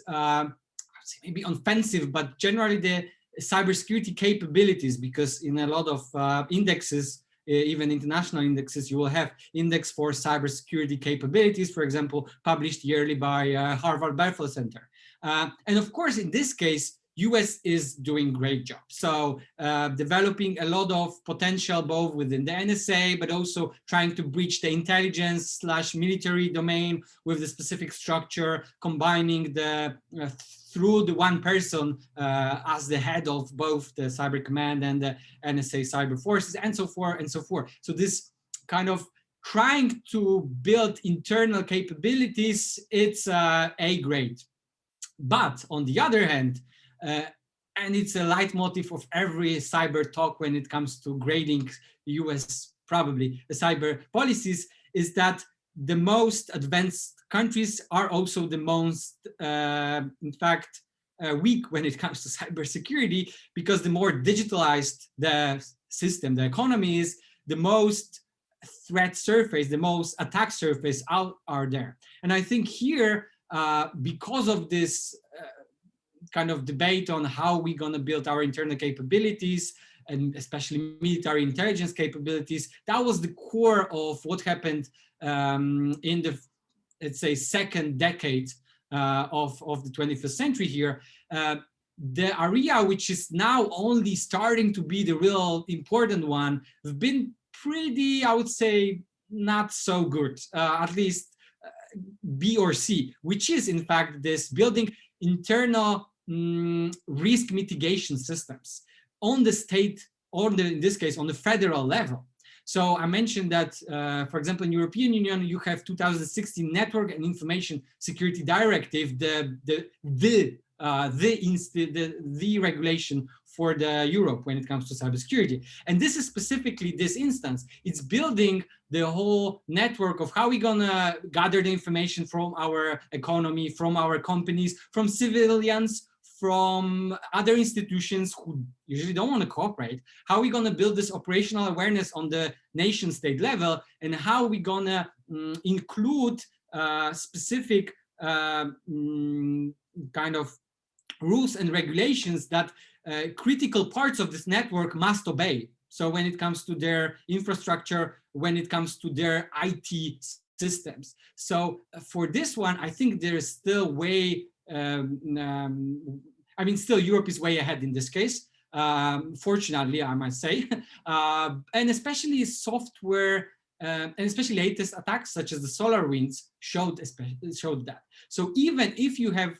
maybe offensive, but generally the cybersecurity capabilities, because in a lot of indexes, even international indexes, you will have index for cybersecurity capabilities, for example, published yearly by Harvard Belfer Center. And of course, in this case, US is doing great job. So developing a lot of potential both within the NSA, but also trying to breach the intelligence/military domain with the specific structure, combining the through the one person as the head of both the Cyber Command and the NSA cyber forces, and so forth and so forth. So this kind of trying to build internal capabilities, it's A grade. But on the other hand, and it's a leitmotif of every cyber talk when it comes to grading US, probably, the cyber policies, is that the most advanced countries are also the most, in fact, weak when it comes to cybersecurity, because the more digitalized the system, the economy is, the most threat surface, the most attack surface are there. And I think here, because of this kind of debate on how we're going to build our internal capabilities, and especially military intelligence capabilities, that was the core of what happened in the, let's say, second decade of the 21st century here. The area which is now only starting to be the real important one have been pretty, I would say, not so good, at least B or C, which is in fact this building internal risk mitigation systems on the state, or in this case on the federal level. So I mentioned that, for example, in European Union, you have 2016 Network and Information Security Directive, the regulation for the Europe when it comes to cybersecurity. And this is specifically this instance. It's building the whole network of how we're gonna gather the information from our economy, from our companies, from civilians, from other institutions who usually don't want to cooperate, how are we going to build this operational awareness on the nation state level, and how are we going to include specific kind of rules and regulations that critical parts of this network must obey. So when it comes to their infrastructure, when it comes to their IT systems. So for this one, I think there is still way, I mean, still Europe is way ahead in this case, fortunately, I might say, and especially software, and especially latest attacks such as the SolarWinds showed that. So even if you have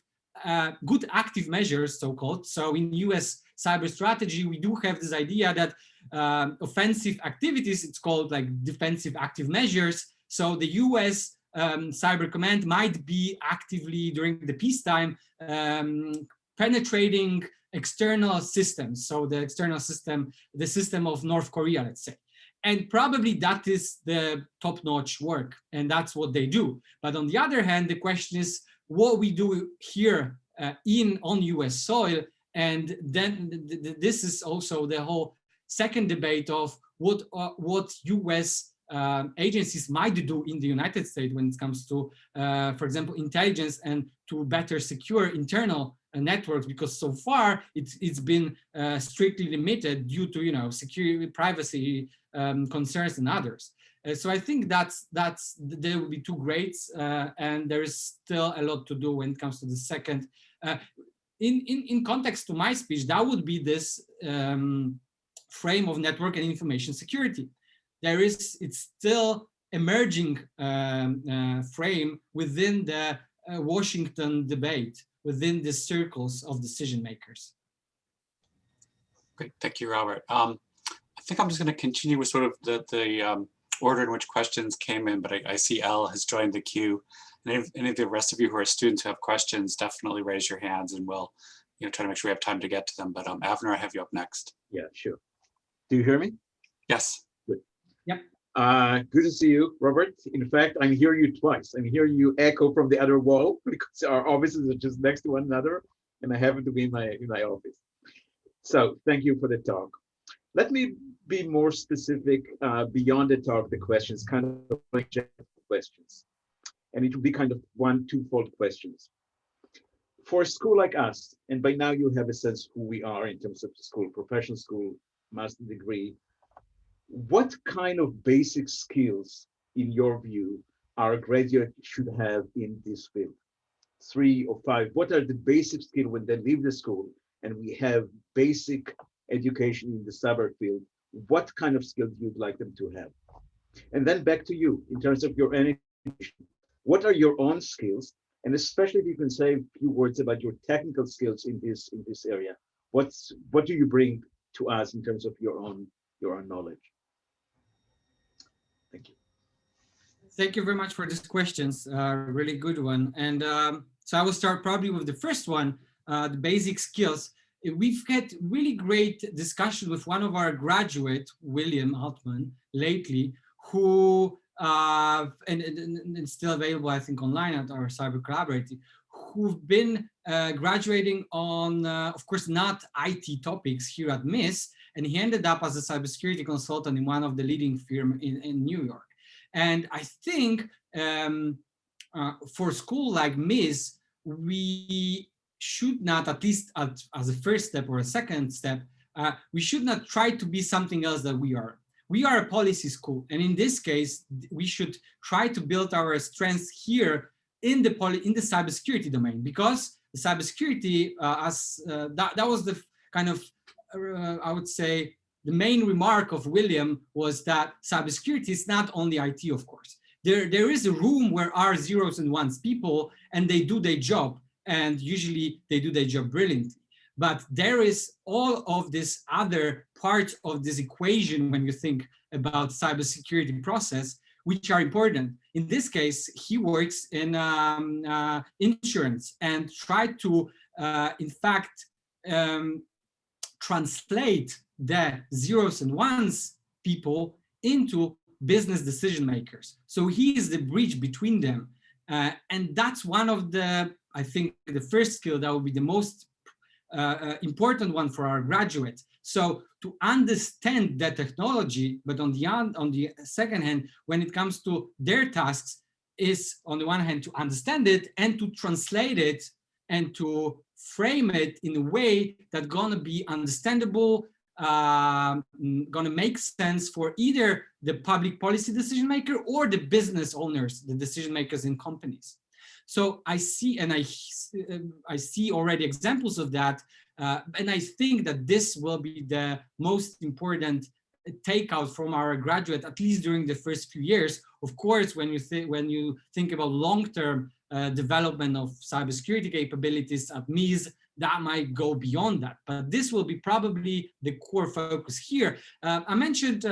good active measures, so-called, so in US cyber strategy, we do have this idea that offensive activities, it's called like defensive active measures. So the US Cyber Command might be actively during the peacetime penetrating external systems. So the external system, the system of North Korea, let's say. And probably that is the top-notch work, and that's what they do. But on the other hand, the question is what we do here on US soil. And then this is also the whole second debate of what US agencies might do in the United States when it comes to, for example, intelligence and to better secure internal networks, because so far it's been strictly limited due to, you know, security, privacy concerns and others. So I think there will be two grades, and there is still a lot to do when it comes to the second. In context to my speech, that would be this frame of network and information security. It's still emerging frame within the Washington debate, within the circles of decision makers. Great, thank you, Robert. I think I'm just going to continue with sort of the order in which questions came in, but I see Elle has joined the queue. And any of the rest of you who are students who have questions, definitely raise your hands and we'll try to make sure we have time to get to them. But Avner, I have you up next. Yeah, sure. Do you hear me? Yes. Good. Yep. Good to see you, Robert. In fact, I'm hearing you twice. I'm hearing you echo from the other wall because our offices are just next to one another, and I happen to be in my office. So thank you for the talk. Let me be more specific beyond the talk, the questions, kind of like general questions. And it will be kind of twofold questions. For a school like us, and by now you have a sense who we are in terms of the school, professional school, master's degree, what kind of basic skills, in your view, our graduate should have in this field? 3 or 5, what are the basic skills when they leave the school and we have basic education in the cyber field? What kind of skills you'd like them to have? And then back to you, in terms of your education, what are your own skills? And especially if you can say a few words about your technical skills in this area. What do you bring to us in terms of your own knowledge? Thank you. Thank you very much for these questions. Really good one. And so I will start probably with the first one, the basic skills. We've had really great discussion with one of our graduates, William Altman, lately, who and still available, I think, online at our Cyber Collaborative, who've been graduating on, of course, not IT topics here at MIIS, and he ended up as a cybersecurity consultant in one of the leading firms in New York. And I think for a school like MIIS, we should not, at least as a first step or a second step, we should not try to be something else that we are. We are a policy school, and in this case, we should try to build our strengths here in the cybersecurity domain, because the cybersecurity, that was the kind of, I would say, the main remark of William was that cybersecurity is not only IT, of course. There is a room where are zeros and ones people, and they do their job, and usually they do their job brilliantly. But there is all of this other part of this equation when you think about cybersecurity process, which are important. In this case, he works in insurance and tried to, in fact, translate the zeros and ones people into business decision makers. So he is the bridge between them. And that's one of the, I think, the first skill that will be the most important one for our graduates. So to understand the technology, but on the second hand, when it comes to their tasks, is on the one hand to understand it and to translate it and to frame it in a way that's gonna be understandable, gonna make sense for either the public policy decision maker or the business owners, the decision makers in companies. So I see, and I see already examples of that, and I think that this will be the most important takeout from our graduate, at least during the first few years. Of course, when you think about long-term development of cybersecurity capabilities at MIIS, that might go beyond that, but this will be probably the core focus here. I mentioned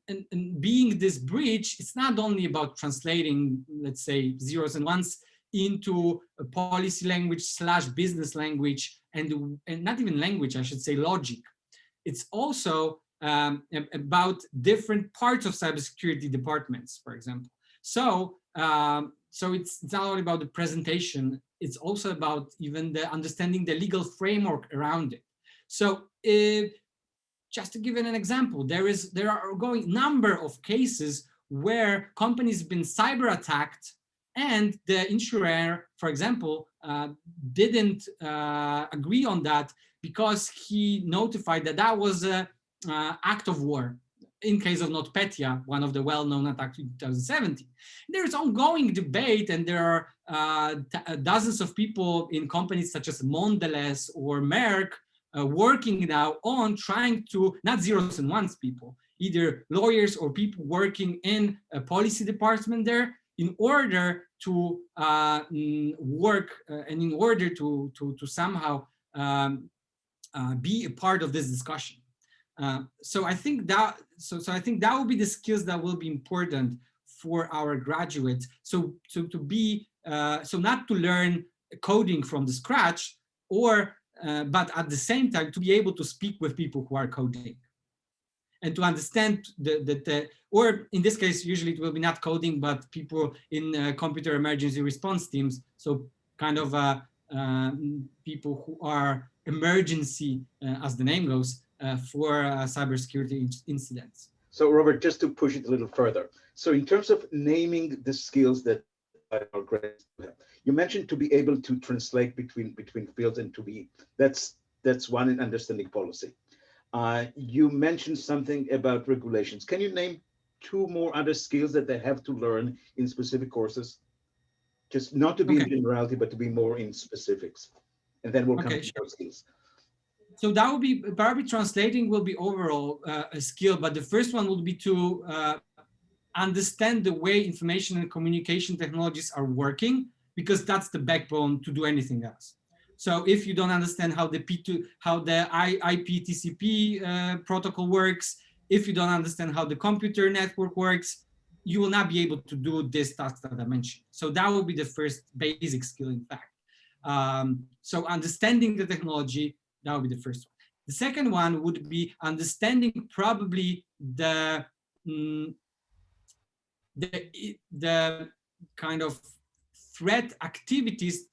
and being this bridge, it's not only about translating, let's say, zeros and ones into a policy language / business language, and not even language, I should say logic. It's also about different parts of cybersecurity departments, for example. So, so it's not only about the presentation, it's also about even the understanding the legal framework around it. So just to give an example, there are ongoing number of cases where companies have been cyber attacked and the insurer, for example, didn't agree on that because he notified that that was an act of war. In case of NotPetya, one of the well-known attacks in 2017. There's ongoing debate, and there are dozens of people in companies such as Mondelez or Merck working now on trying to, not zeros and ones people, either lawyers or people working in a policy department there, in order to work and in order to somehow be a part of this discussion. So I think that I think that will be the skills that will be important for our graduates. So to be so not to learn coding from the scratch, or but at the same time to be able to speak with people who are coding, and to understand or in this case usually it will be not coding but people in computer emergency response teams. So kind of people who are emergency, as the name goes, for cybersecurity incidents. So Robert, just to push it a little further. So in terms of naming the skills that are great. You mentioned to be able to translate between fields and to be, that's one in understanding policy. You mentioned something about regulations. Can you name 2 more other skills that they have to learn in specific courses? Just not to be in generality, but to be more in specifics. And then we'll come to those skills. So that will be, probably translating will be overall a skill, but the first one would be to understand the way information and communication technologies are working, because that's the backbone to do anything else. So if you don't understand how the IP TCP protocol works, if you don't understand how the computer network works, you will not be able to do this task that I mentioned. So that will be the first basic skill, in fact. So understanding the technology, that would be the first one. The second one would be understanding probably the kind of threat activities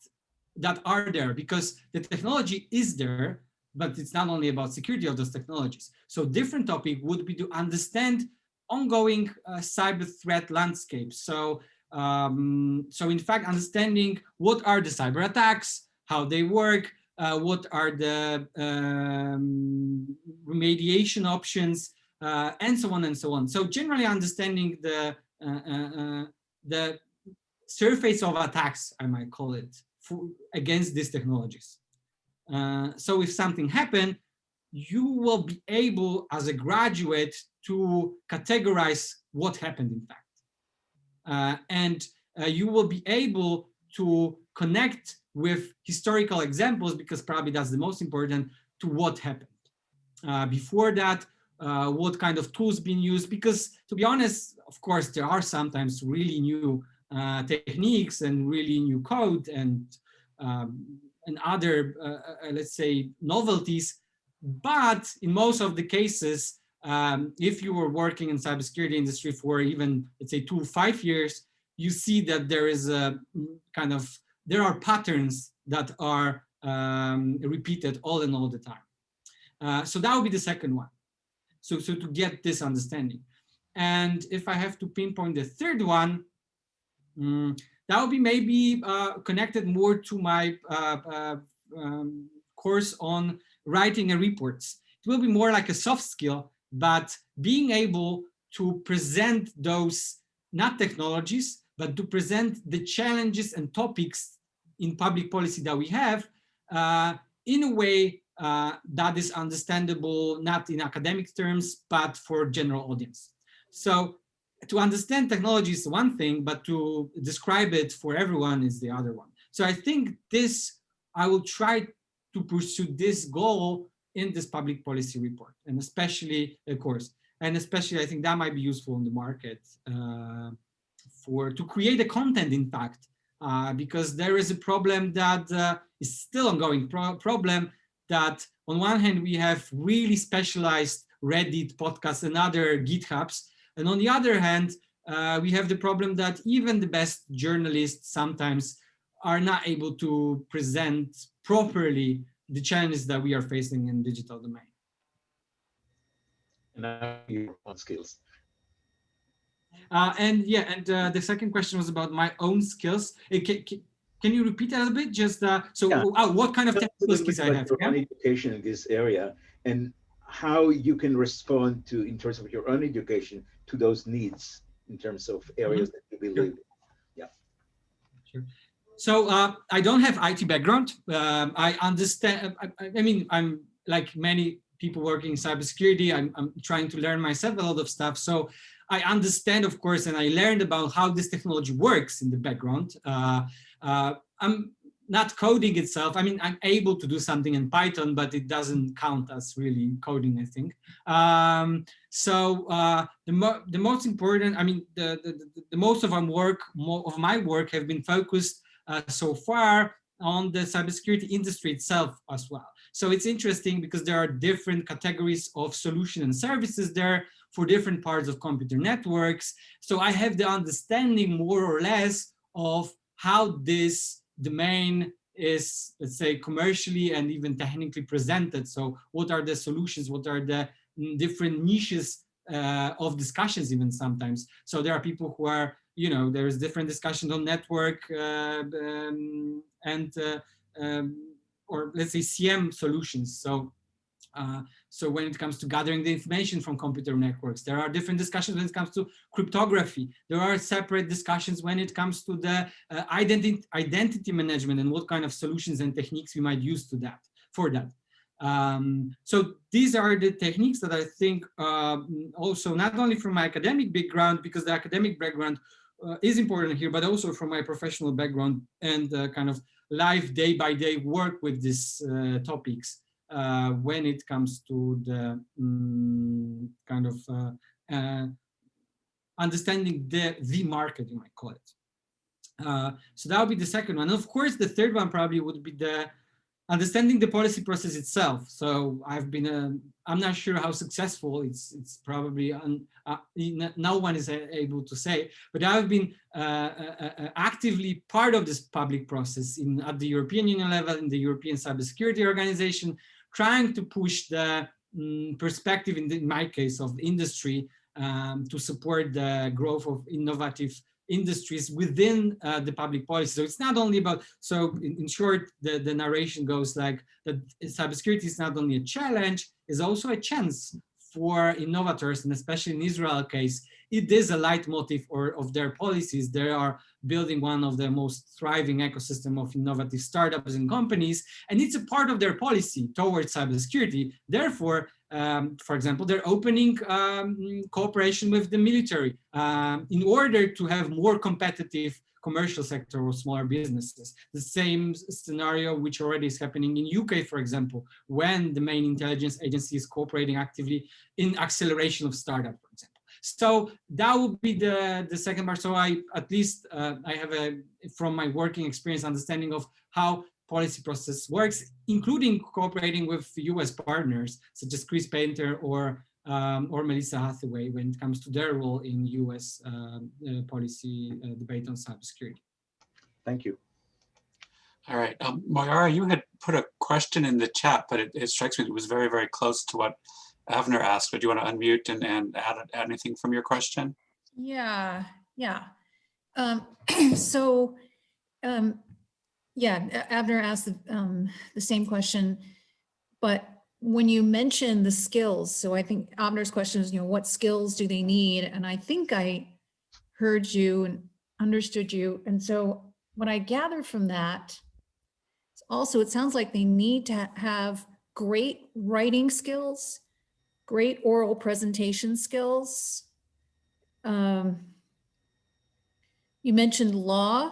that are there, because the technology is there, but it's not only about security of those technologies. So different topic would be to understand ongoing cyber threat landscapes. So, so in fact, understanding what are the cyber attacks, how they work, what are the remediation options, and so on and so on. So generally understanding the surface of attacks, I might call it, against these technologies. So if something happened, you will be able, as a graduate, to categorize what happened, in fact. And you will be able to connect with historical examples, because probably that's the most important, to what happened. Before that, what kind of tools being used, because to be honest, of course, there are sometimes really new techniques and really new code and other, let's say, novelties. But in most of the cases, if you were working in cybersecurity industry for even, let's say, 2 or 5 years, you see that there is a kind of, there are patterns that are repeated all the time. So that would be the second one. So to get this understanding. And if I have to pinpoint the third one, that would be maybe connected more to my course on writing a reports. It will be more like a soft skill, but being able to present those, not technologies, but to present the challenges and topics in public policy that we have in a way that is understandable, not in academic terms, but for general audience. So to understand technology is one thing, but to describe it for everyone is the other one. So I think this, I will try to pursue this goal in this public policy report, and especially, of course, and especially I think that might be useful in the market to create a content, in fact, because there is a problem that is still ongoing problem, that on one hand we have really specialized Reddit podcasts and other GitHubs, and on the other hand we have the problem that even the best journalists sometimes are not able to present properly the challenges that we are facing in digital domain. And now your own skills. And the second question was about my own skills. Can you repeat that a bit? Just what kind of technical skills I have? Your own education in this area, and how you can respond to, in terms of your own education, to those needs in terms of areas that you believe in. Yeah. Sure. So I don't have IT background. I understand. I mean, I'm like many people working in cybersecurity. I'm trying to learn myself a lot of stuff. So I understand, of course, and I learned about how this technology works in the background. I'm not coding itself. I mean, I'm able to do something in Python, but it doesn't count as really coding, I think. The most important, I mean, the most of my work have been focused so far on the cybersecurity industry itself as well. So it's interesting because there are different categories of solution and services there for different parts of computer networks. So I have the understanding more or less of how this domain is, let's say, commercially and even technically presented. So what are the solutions? What are the different niches of discussions even sometimes? So there are people who are you know, there's different discussions on network or let's say CM solutions. So when it comes to gathering the information from computer networks, there are different discussions when it comes to cryptography. There are separate discussions when it comes to the identity management and what kind of solutions and techniques we might use for that. So these are the techniques that I think also not only from my academic background, because the academic background is important here, but also from my professional background and kind of live day-by-day work with these topics. When it comes to the kind of understanding the market, you might call it. So that would be the second one. Of course, the third one probably would be the understanding the policy process itself. So I've been, I'm not sure how successful, it's probably, no one is able to say, but I've been actively part of this public process at the European Union level, in the European Cybersecurity Organization, trying to push the perspective, in my case, of the industry to support the growth of innovative industries within the public policy. So it's not only about, so in short, the narration goes like that cybersecurity is not only a challenge, it's also a chance for innovators, and especially in Israel case, it is a leitmotif of their policies. They are building one of the most thriving ecosystem of innovative startups and companies, and it's a part of their policy towards cybersecurity. Therefore, for example, they're opening cooperation with the military in order to have more competitive commercial sector or smaller businesses. The same scenario which already is happening in UK, for example, when the main intelligence agency is cooperating actively in acceleration of startup, for example. So that would be the second part. So I have from my working experience, understanding of how policy process works, including cooperating with US partners such as Chris Painter or Melissa Hathaway when it comes to their role in US policy debate on cybersecurity. Thank you. All right, Moyara, you had put a question in the chat, but it strikes me it was very, very close to what Avner asked. But do you want to unmute and add anything from your question? Yeah. Avner asked the same question, but when you mention the skills, so I think Avner's question is, what skills do they need? And I think I heard you and understood you. And so what I gather from that, also, it sounds like they need to have great writing skills, great oral presentation skills. You mentioned law,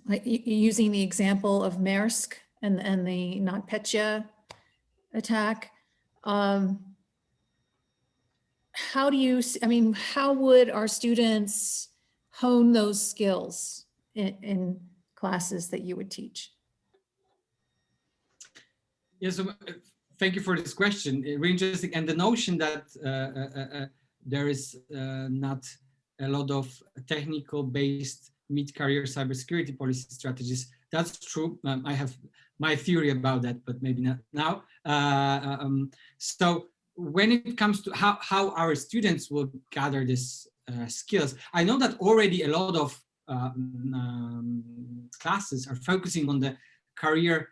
like using the example of Maersk and the NotPetya attack. How would our students hone those skills in classes that you would teach? Yeah, so thank you for this question. Really interesting. And the notion that there is not a lot of technical based mid-career cybersecurity policy strategies, that's true. I have my theory about that, but maybe not now. So when it comes to how our students will gather these skills, I know that already a lot of classes are focusing on the career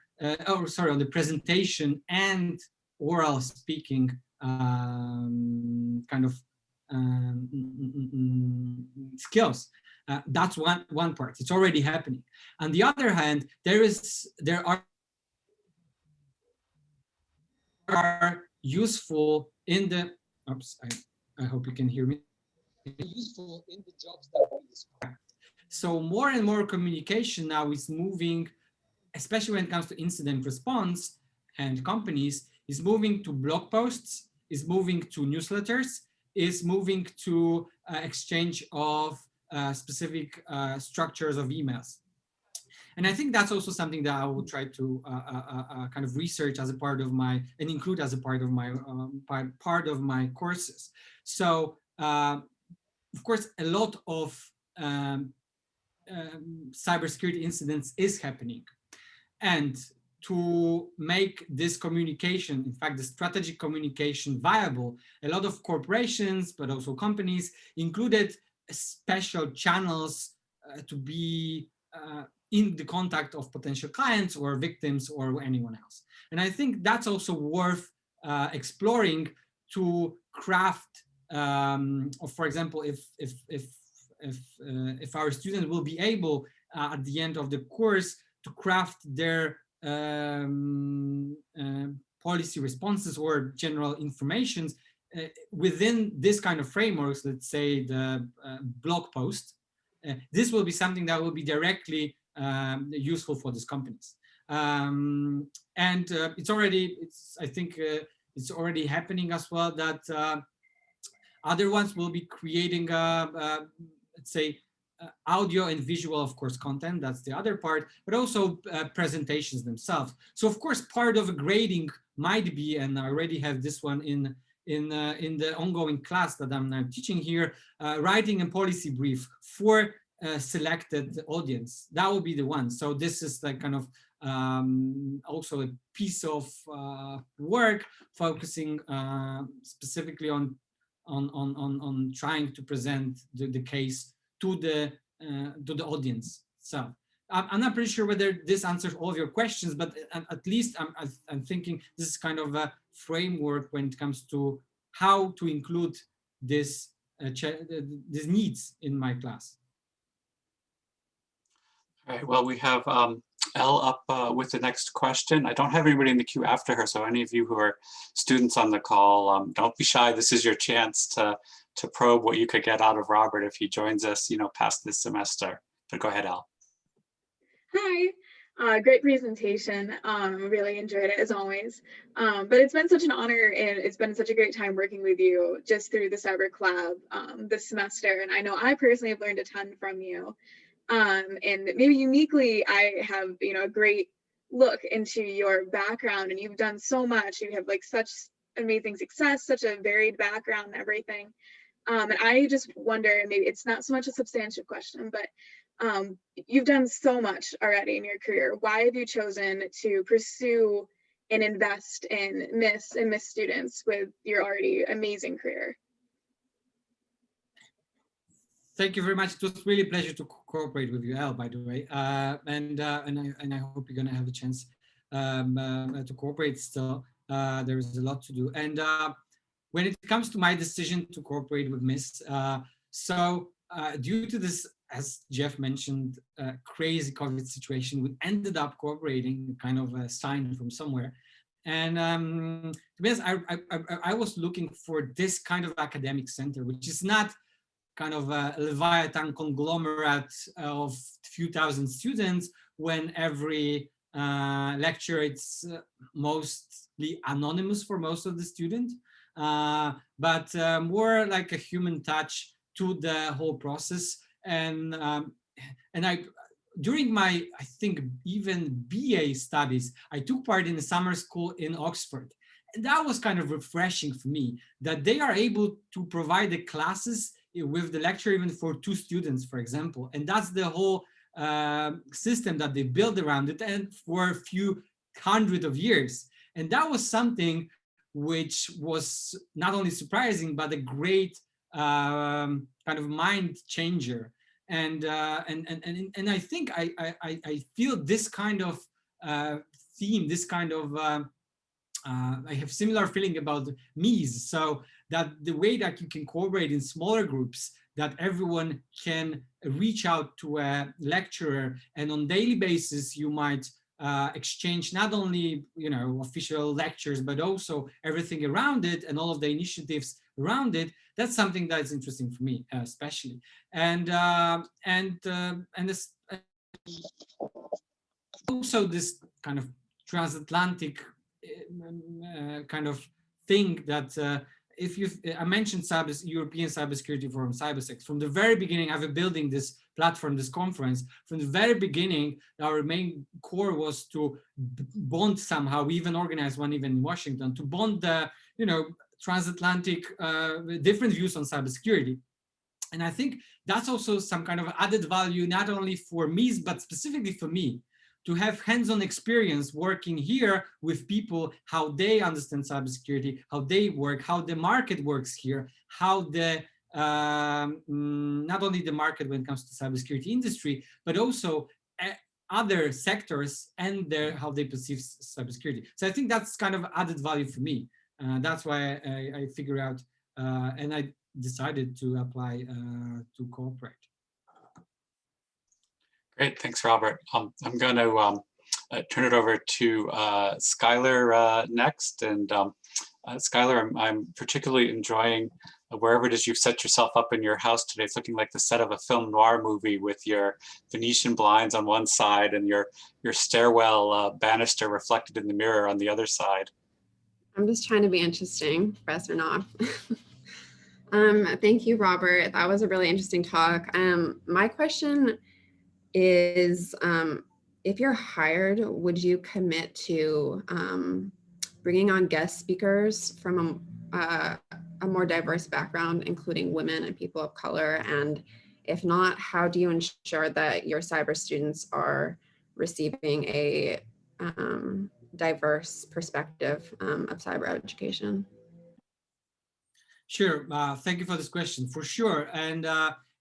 on the presentation and oral speaking kind of skills. That's one part. It's already happening. On the other hand, there are useful in the. Oops, I hope you can hear me. Useful in the jobs that we described. So more and more communication now is moving, especially when it comes to incident response, and companies is moving to blog posts, is moving to newsletters, is moving to exchange of specific structures of emails. And I think that's also something that I will try to kind of research as a part of my, and include as a part of my courses. So of course, a lot of cybersecurity incidents is happening. And to make this communication, in fact, the strategic communication viable, a lot of corporations, but also companies included special channels to be in the contact of potential clients or victims or anyone else. And I think that's also worth exploring to craft, or for example, if our students will be able at the end of the course to craft their policy responses or general informations within this kind of frameworks, let's say the blog post, this will be something that will be directly useful for these companies. And I think it's already happening as well that other ones will be creating, let's say, audio and visual, of course, content, that's the other part, but also presentations themselves. So of course, part of grading might be, and I already have this one in the ongoing class that I'm now teaching here, writing a policy brief for a selected audience. That will be the one. So this is like kind of also a piece of work focusing specifically on trying to present the case to the audience. So I'm not pretty sure whether this answers all of your questions, but at least I'm thinking this is kind of a framework when it comes to how to include these needs in my class. All right, well, we have Elle up with the next question. I don't have anybody in the queue after her, so any of you who are students on the call, don't be shy. This is your chance to probe what you could get out of Robert if he joins us, past this semester. But go ahead, Elle. Hi, great presentation. Really enjoyed it as always. But it's been such an honor and it's been such a great time working with you just through the Cyber Collab this semester. And I know I personally have learned a ton from you. And maybe uniquely, I have, a great look into your background, and you've done so much. You have like such amazing success, such a varied background and everything. And I just wonder, and maybe it's not so much a substantive question, but you've done so much already in your career. Why have you chosen to pursue and invest in MIIS and MIIS students with your already amazing career? Thank you very much. It was really a pleasure to cooperate with you, Elle, by the way. And I hope you're going to have a chance to cooperate still. There is a lot to do. And when it comes to my decision to cooperate with MIIS, due to this, as Jeff mentioned, crazy COVID situation, we ended up cooperating, kind of a sign from somewhere. And to be honest, I was looking for this kind of academic center, which is not kind of a Leviathan conglomerate of few thousand students, when every lecture it's mostly anonymous for most of the students, but more like a human touch to the whole process. And during my, I think, even BA studies, I took part in a summer school in Oxford. And that was kind of refreshing for me, that they are able to provide the classes with the lecture even for 2 students, for example. And that's the whole system that they built around it, and for a few hundred of years. And that was something which was not only surprising, but a great kind of mind changer. And I think I feel this kind of theme, this kind of I have similar feeling about MIIS. So that the way that you can cooperate in smaller groups, that everyone can reach out to a lecturer, and on daily basis you might exchange not only official lectures, but also everything around it and all of the initiatives around it. That's something that is interesting for me, especially. And this, also this kind of transatlantic kind of thing that I mentioned European Cybersecurity Forum, Cybersex. From the very beginning, I've been building this platform, this conference. From the very beginning, our main core was to bond somehow. We even organized one even in Washington to bond the, transatlantic different views on cybersecurity. And I think that's also some kind of added value, not only for MIIS, but specifically for me, to have hands-on experience working here with people, how they understand cybersecurity, how they work, how the market works here, how the not only the market when it comes to cybersecurity industry, but also other sectors and how they perceive cybersecurity. So I think that's kind of added value for me. That's why I figure out and I decided to apply to cooperate. Great, thanks, Robert. I'm going to turn it over to Skylar next. And Skylar, I'm particularly enjoying wherever it is you've set yourself up in your house today. It's looking like the set of a film noir movie with your Venetian blinds on one side and your stairwell banister reflected in the mirror on the other side. I'm just trying to be interesting, Professor Knopf. Thank you, Robert. That was a really interesting talk. My question is, if you're hired, would you commit to bringing on guest speakers from a more diverse background, including women and people of color? And if not, how do you ensure that your cyber students are receiving a diverse perspective of cyber education? Sure, thank you for this question, for sure. And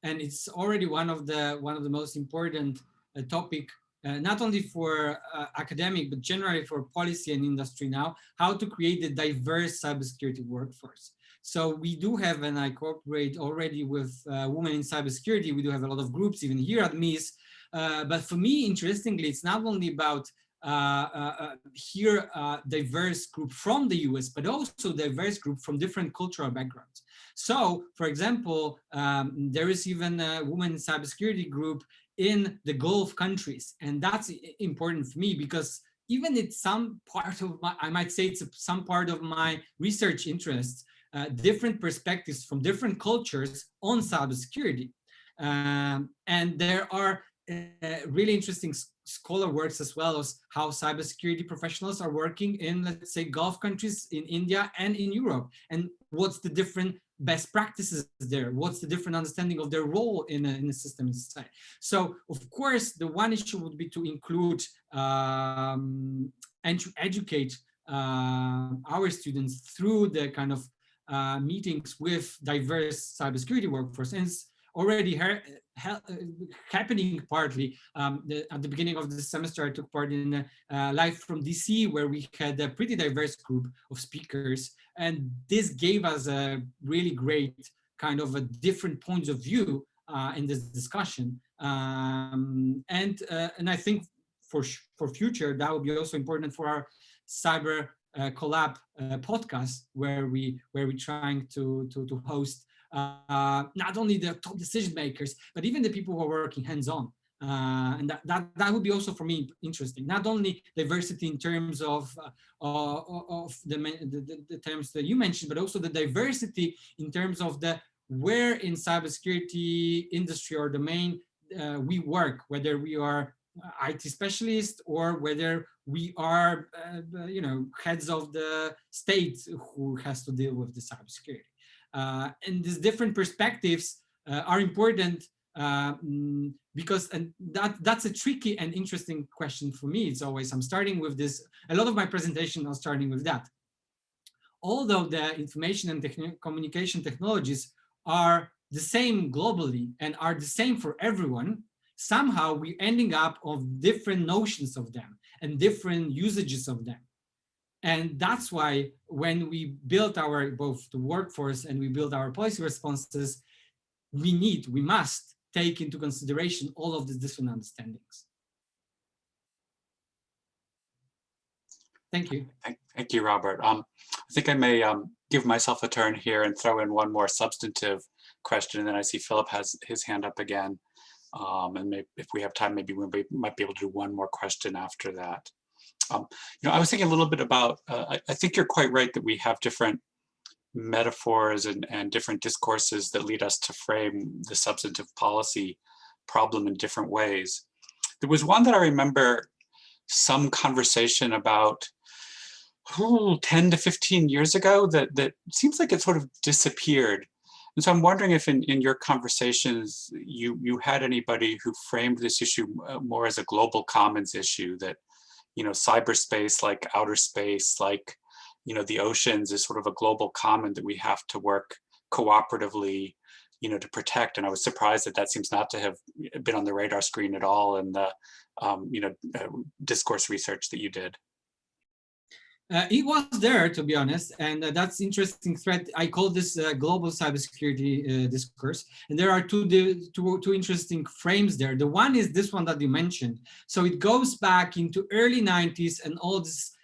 it's already one of the most important topic, not only for academic, but generally for policy and industry now, how to create a diverse cybersecurity workforce. So we do have, and I cooperate already with women in cybersecurity. We do have a lot of groups, even here at MIIS. But for me, interestingly, it's not only about diverse group from the US, but also diverse group from different cultural backgrounds. So, for example, there is even a women in cybersecurity group in the Gulf countries, and that's important for me because even it's some part of my, I might say it's some part of my research interests, different perspectives from different cultures on cybersecurity. And there are really interesting scholar works as well as how cybersecurity professionals are working in, let's say, Gulf countries, in India and in Europe, and what's the different best practices there, what's the different understanding of their role in a system in society. So of course the one issue would be to include and to educate our students through the kind of meetings with diverse cybersecurity workforce. And it's already happening partly. At the beginning of the semester, I took part in Live from DC, where we had a pretty diverse group of speakers. And this gave us a really great kind of a different points of view in this discussion. And I think for future, that would be also important for our cyber collab podcast, where we're trying to host not only the top decision makers, but even the people who are working hands-on. And that would be also for me interesting. Not only diversity in terms of the terms that you mentioned, but also the diversity in terms of where in cybersecurity industry or domain we work, whether we are IT specialists or whether we are, heads of the state who has to deal with the cybersecurity. And these different perspectives are important because that's a tricky and interesting question for me. It's always, I'm starting with this, a lot of my presentation are starting with that. Although the information and communication technologies are the same globally and are the same for everyone, somehow we're ending up of different notions of them and different usages of them. And that's why when we built our both the workforce and we build our policy responses, we must take into consideration all of the different understandings. Thank you. Thank you, Robert. I think I may give myself a turn here and throw in one more substantive question, and then I see Philip has his hand up again. And maybe, if we have time, maybe we might be able to do one more question after that. I was thinking a little bit about, I think you're quite right that we have different metaphors and different discourses that lead us to frame the substantive policy problem in different ways. There was one that I remember some conversation about 10 to 15 years ago that seems like it sort of disappeared. And so I'm wondering if in your conversations, you had anybody who framed this issue more as a global commons issue, that, cyberspace, like outer space, like, the oceans is sort of a global common that we have to work cooperatively to protect. And I was surprised that that seems not to have been on the radar screen at all in the, discourse research that you did. It was there, to be honest, and that's interesting thread. I call this global cybersecurity discourse, and there are two interesting frames there. The one is this one that you mentioned. So it goes back into early 90s and all this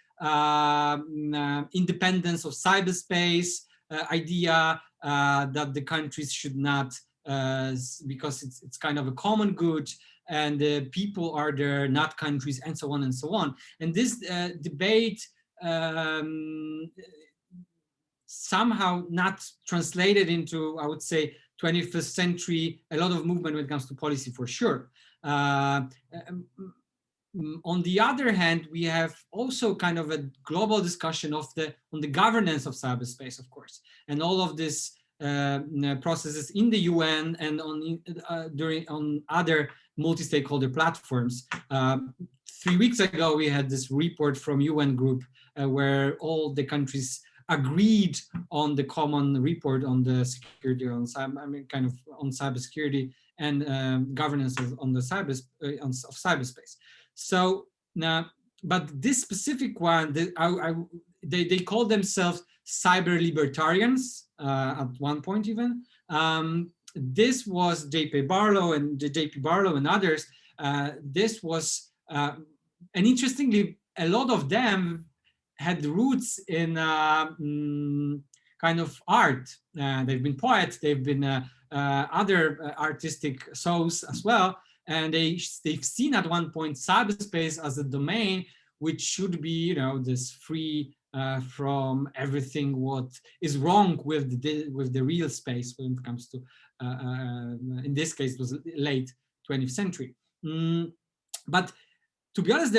independence of cyberspace idea that the countries should not, because it's kind of a common good, and people are there, not countries, and so on and so on. And this debate somehow not translated into, I would say, 21st century, a lot of movement when it comes to policy for sure. On the other hand, we have also kind of a global discussion of on the governance of cyberspace, of course, and all of this processes in the UN and on other multi-stakeholder platforms. 3 weeks ago, we had this report from UN group where all the countries agreed on the common report on the security on cybersecurity and governance on the of cyberspace. So now, but this specific one, they call themselves cyber libertarians at one point even. This was JP Barlow and others. This was, and interestingly, a lot of them had roots in kind of art. They've been poets, they've been other artistic souls as well. And they've seen at one point cyberspace as a domain which should be, this free from everything what is wrong with the real space when it comes to, in this case, it was late 20th century. But to be honest,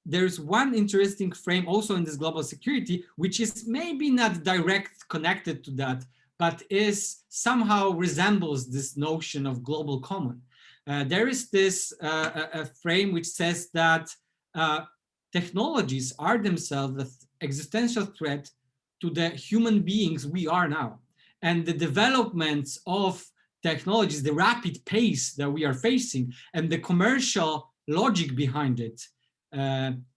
there's one interesting frame also in this global security, which is maybe not direct connected to that, but is somehow resembles this notion of global common. There is this a frame which says that technologies are themselves an existential threat to the human beings we are now. And the developments of technologies, the rapid pace that we are facing, and the commercial logic behind it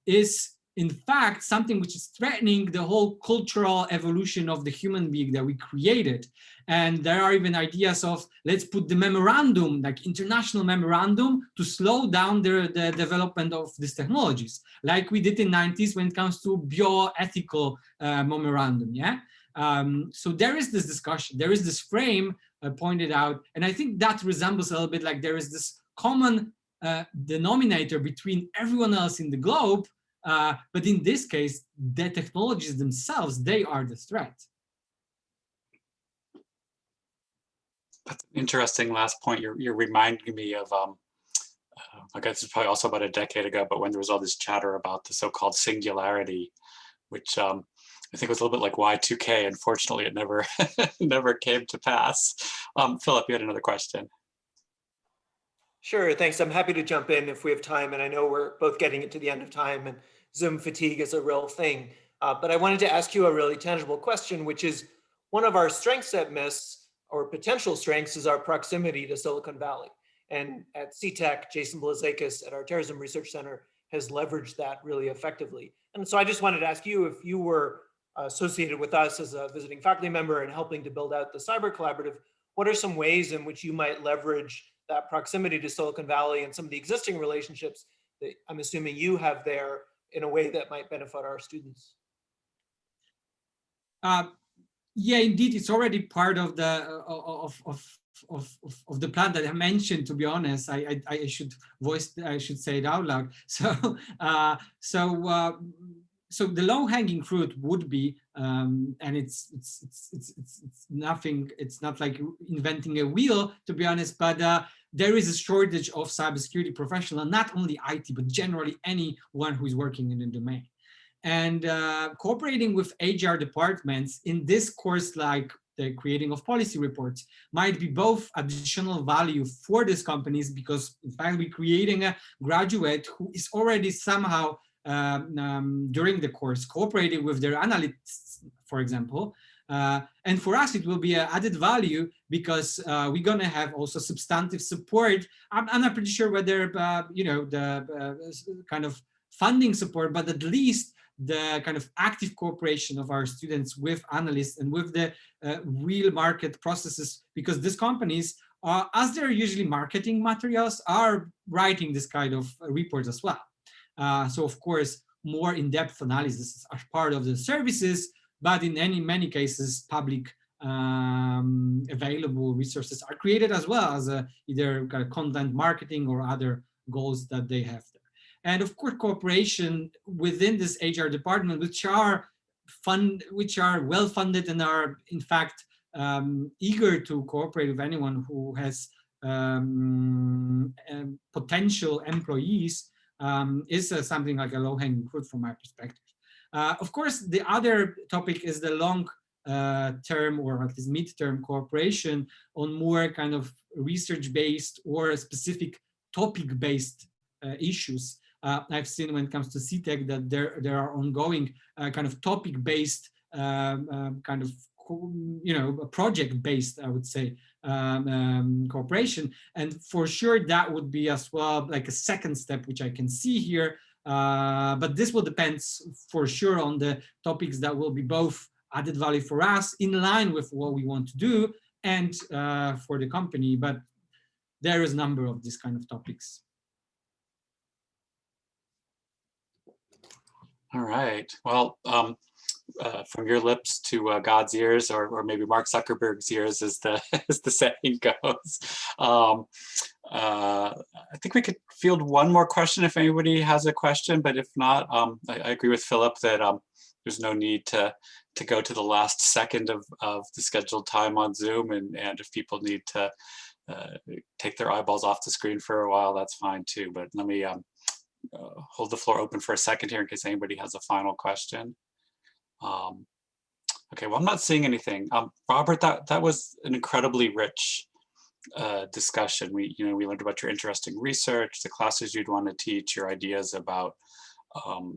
is in fact something which is threatening the whole cultural evolution of the human being that we created. And there are even ideas of, let's put the memorandum, like international memorandum, to slow down the development of these technologies, like we did in the 90s when it comes to bioethical memorandum, yeah? So there is this discussion, there is this frame pointed out, and I think that resembles a little bit like there is this common denominator between everyone else in the globe, but in this case, the technologies themselves, they are the threat. That's an interesting last point. You're reminding me of, I guess it's probably also about a decade ago, but when there was all this chatter about the so-called singularity, which I think was a little bit like Y2K. Unfortunately, it never, never came to pass. Philip, you had another question. Sure, thanks. I'm happy to jump in if we have time, and I know we're both getting to the end of time, and Zoom fatigue is a real thing. But I wanted to ask you a really tangible question, which is one of our strengths at MIIS, or potential strengths, is our proximity to Silicon Valley. And at CTEC, Jason Blazakis at our Terrorism Research Center has leveraged that really effectively. And so I just wanted to ask you, if you were associated with us as a visiting faculty member and helping to build out the Cyber Collaborative, what are some ways in which you might leverage that proximity to Silicon Valley and some of the existing relationships that I'm assuming you have there in a way that might benefit our students? Yeah, indeed, it's already part of the of the plan that I mentioned. To be honest, I should say it out loud. So the low-hanging fruit would be, and it's nothing. It's not like inventing a wheel, to be honest. But there is a shortage of cybersecurity professionals, not only IT, but generally anyone who is working in the domain. And cooperating with HR departments in this course, like the creating of policy reports, might be both additional value for these companies, because in fact we're creating a graduate who is already somehow during the course cooperating with their analysts for example. And for us, it will be an added value because we're going to have also substantive support. I'm not pretty sure whether, the kind of funding support, but at least the kind of active cooperation of our students with analysts and with the real market processes, because these companies, as they're usually marketing materials, are writing this kind of reports as well. So of course, more in-depth analysis are part of the services, but in many cases, public available resources are created as well as either kind of content marketing or other goals that they have there. And of course, cooperation within this HR department, which are well funded and are in fact eager to cooperate with anyone who has potential employees, is something like a low-hanging fruit from my perspective. Of course, the other topic is the long term or at least mid-term cooperation on more kind of research-based or specific topic-based issues. I've seen when it comes to CTEC that there are ongoing kind of topic-based kind of project-based, I would say, cooperation. And for sure, that would be as well like a second step, which I can see here. But this will depend for sure on the topics that will be both added value for us in line with what we want to do and for the company. But there is a number of these kind of topics. All right. Well, from your lips to God's ears, or maybe Mark Zuckerberg's ears, as the saying goes. I think we could field one more question if anybody has a question, but if not, I agree with Philip that there's no need to go to the last second of the scheduled time on Zoom, and if people need to take their eyeballs off the screen for a while, that's fine too. But let me hold the floor open for a second here in case anybody has a final question. Okay, well, I'm not seeing anything. Robert, that was an incredibly rich discussion. We learned about your interesting research, the classes you'd want to teach, your ideas about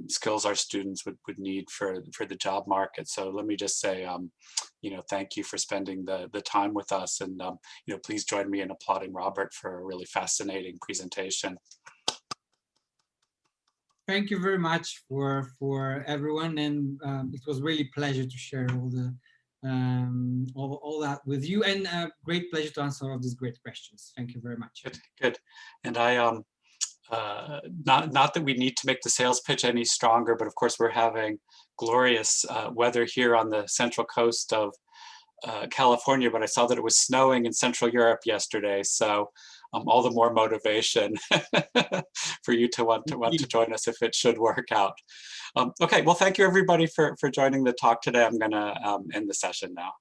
skills our students would need for the job market. So let me just say, thank you for spending the time with us, and please join me in applauding Robert for a really fascinating presentation. Thank you very much for everyone, and it was really a pleasure to share all that with you, and great pleasure to answer all of these great questions. Thank you very much. Good. And I not that we need to make the sales pitch any stronger, but of course we're having glorious weather here on the central coast of California, but I saw that it was snowing in Central Europe yesterday, so all the more motivation for you to want to join us if it should work out. Okay, well, thank you everybody for joining the talk today. I'm gonna end the session now.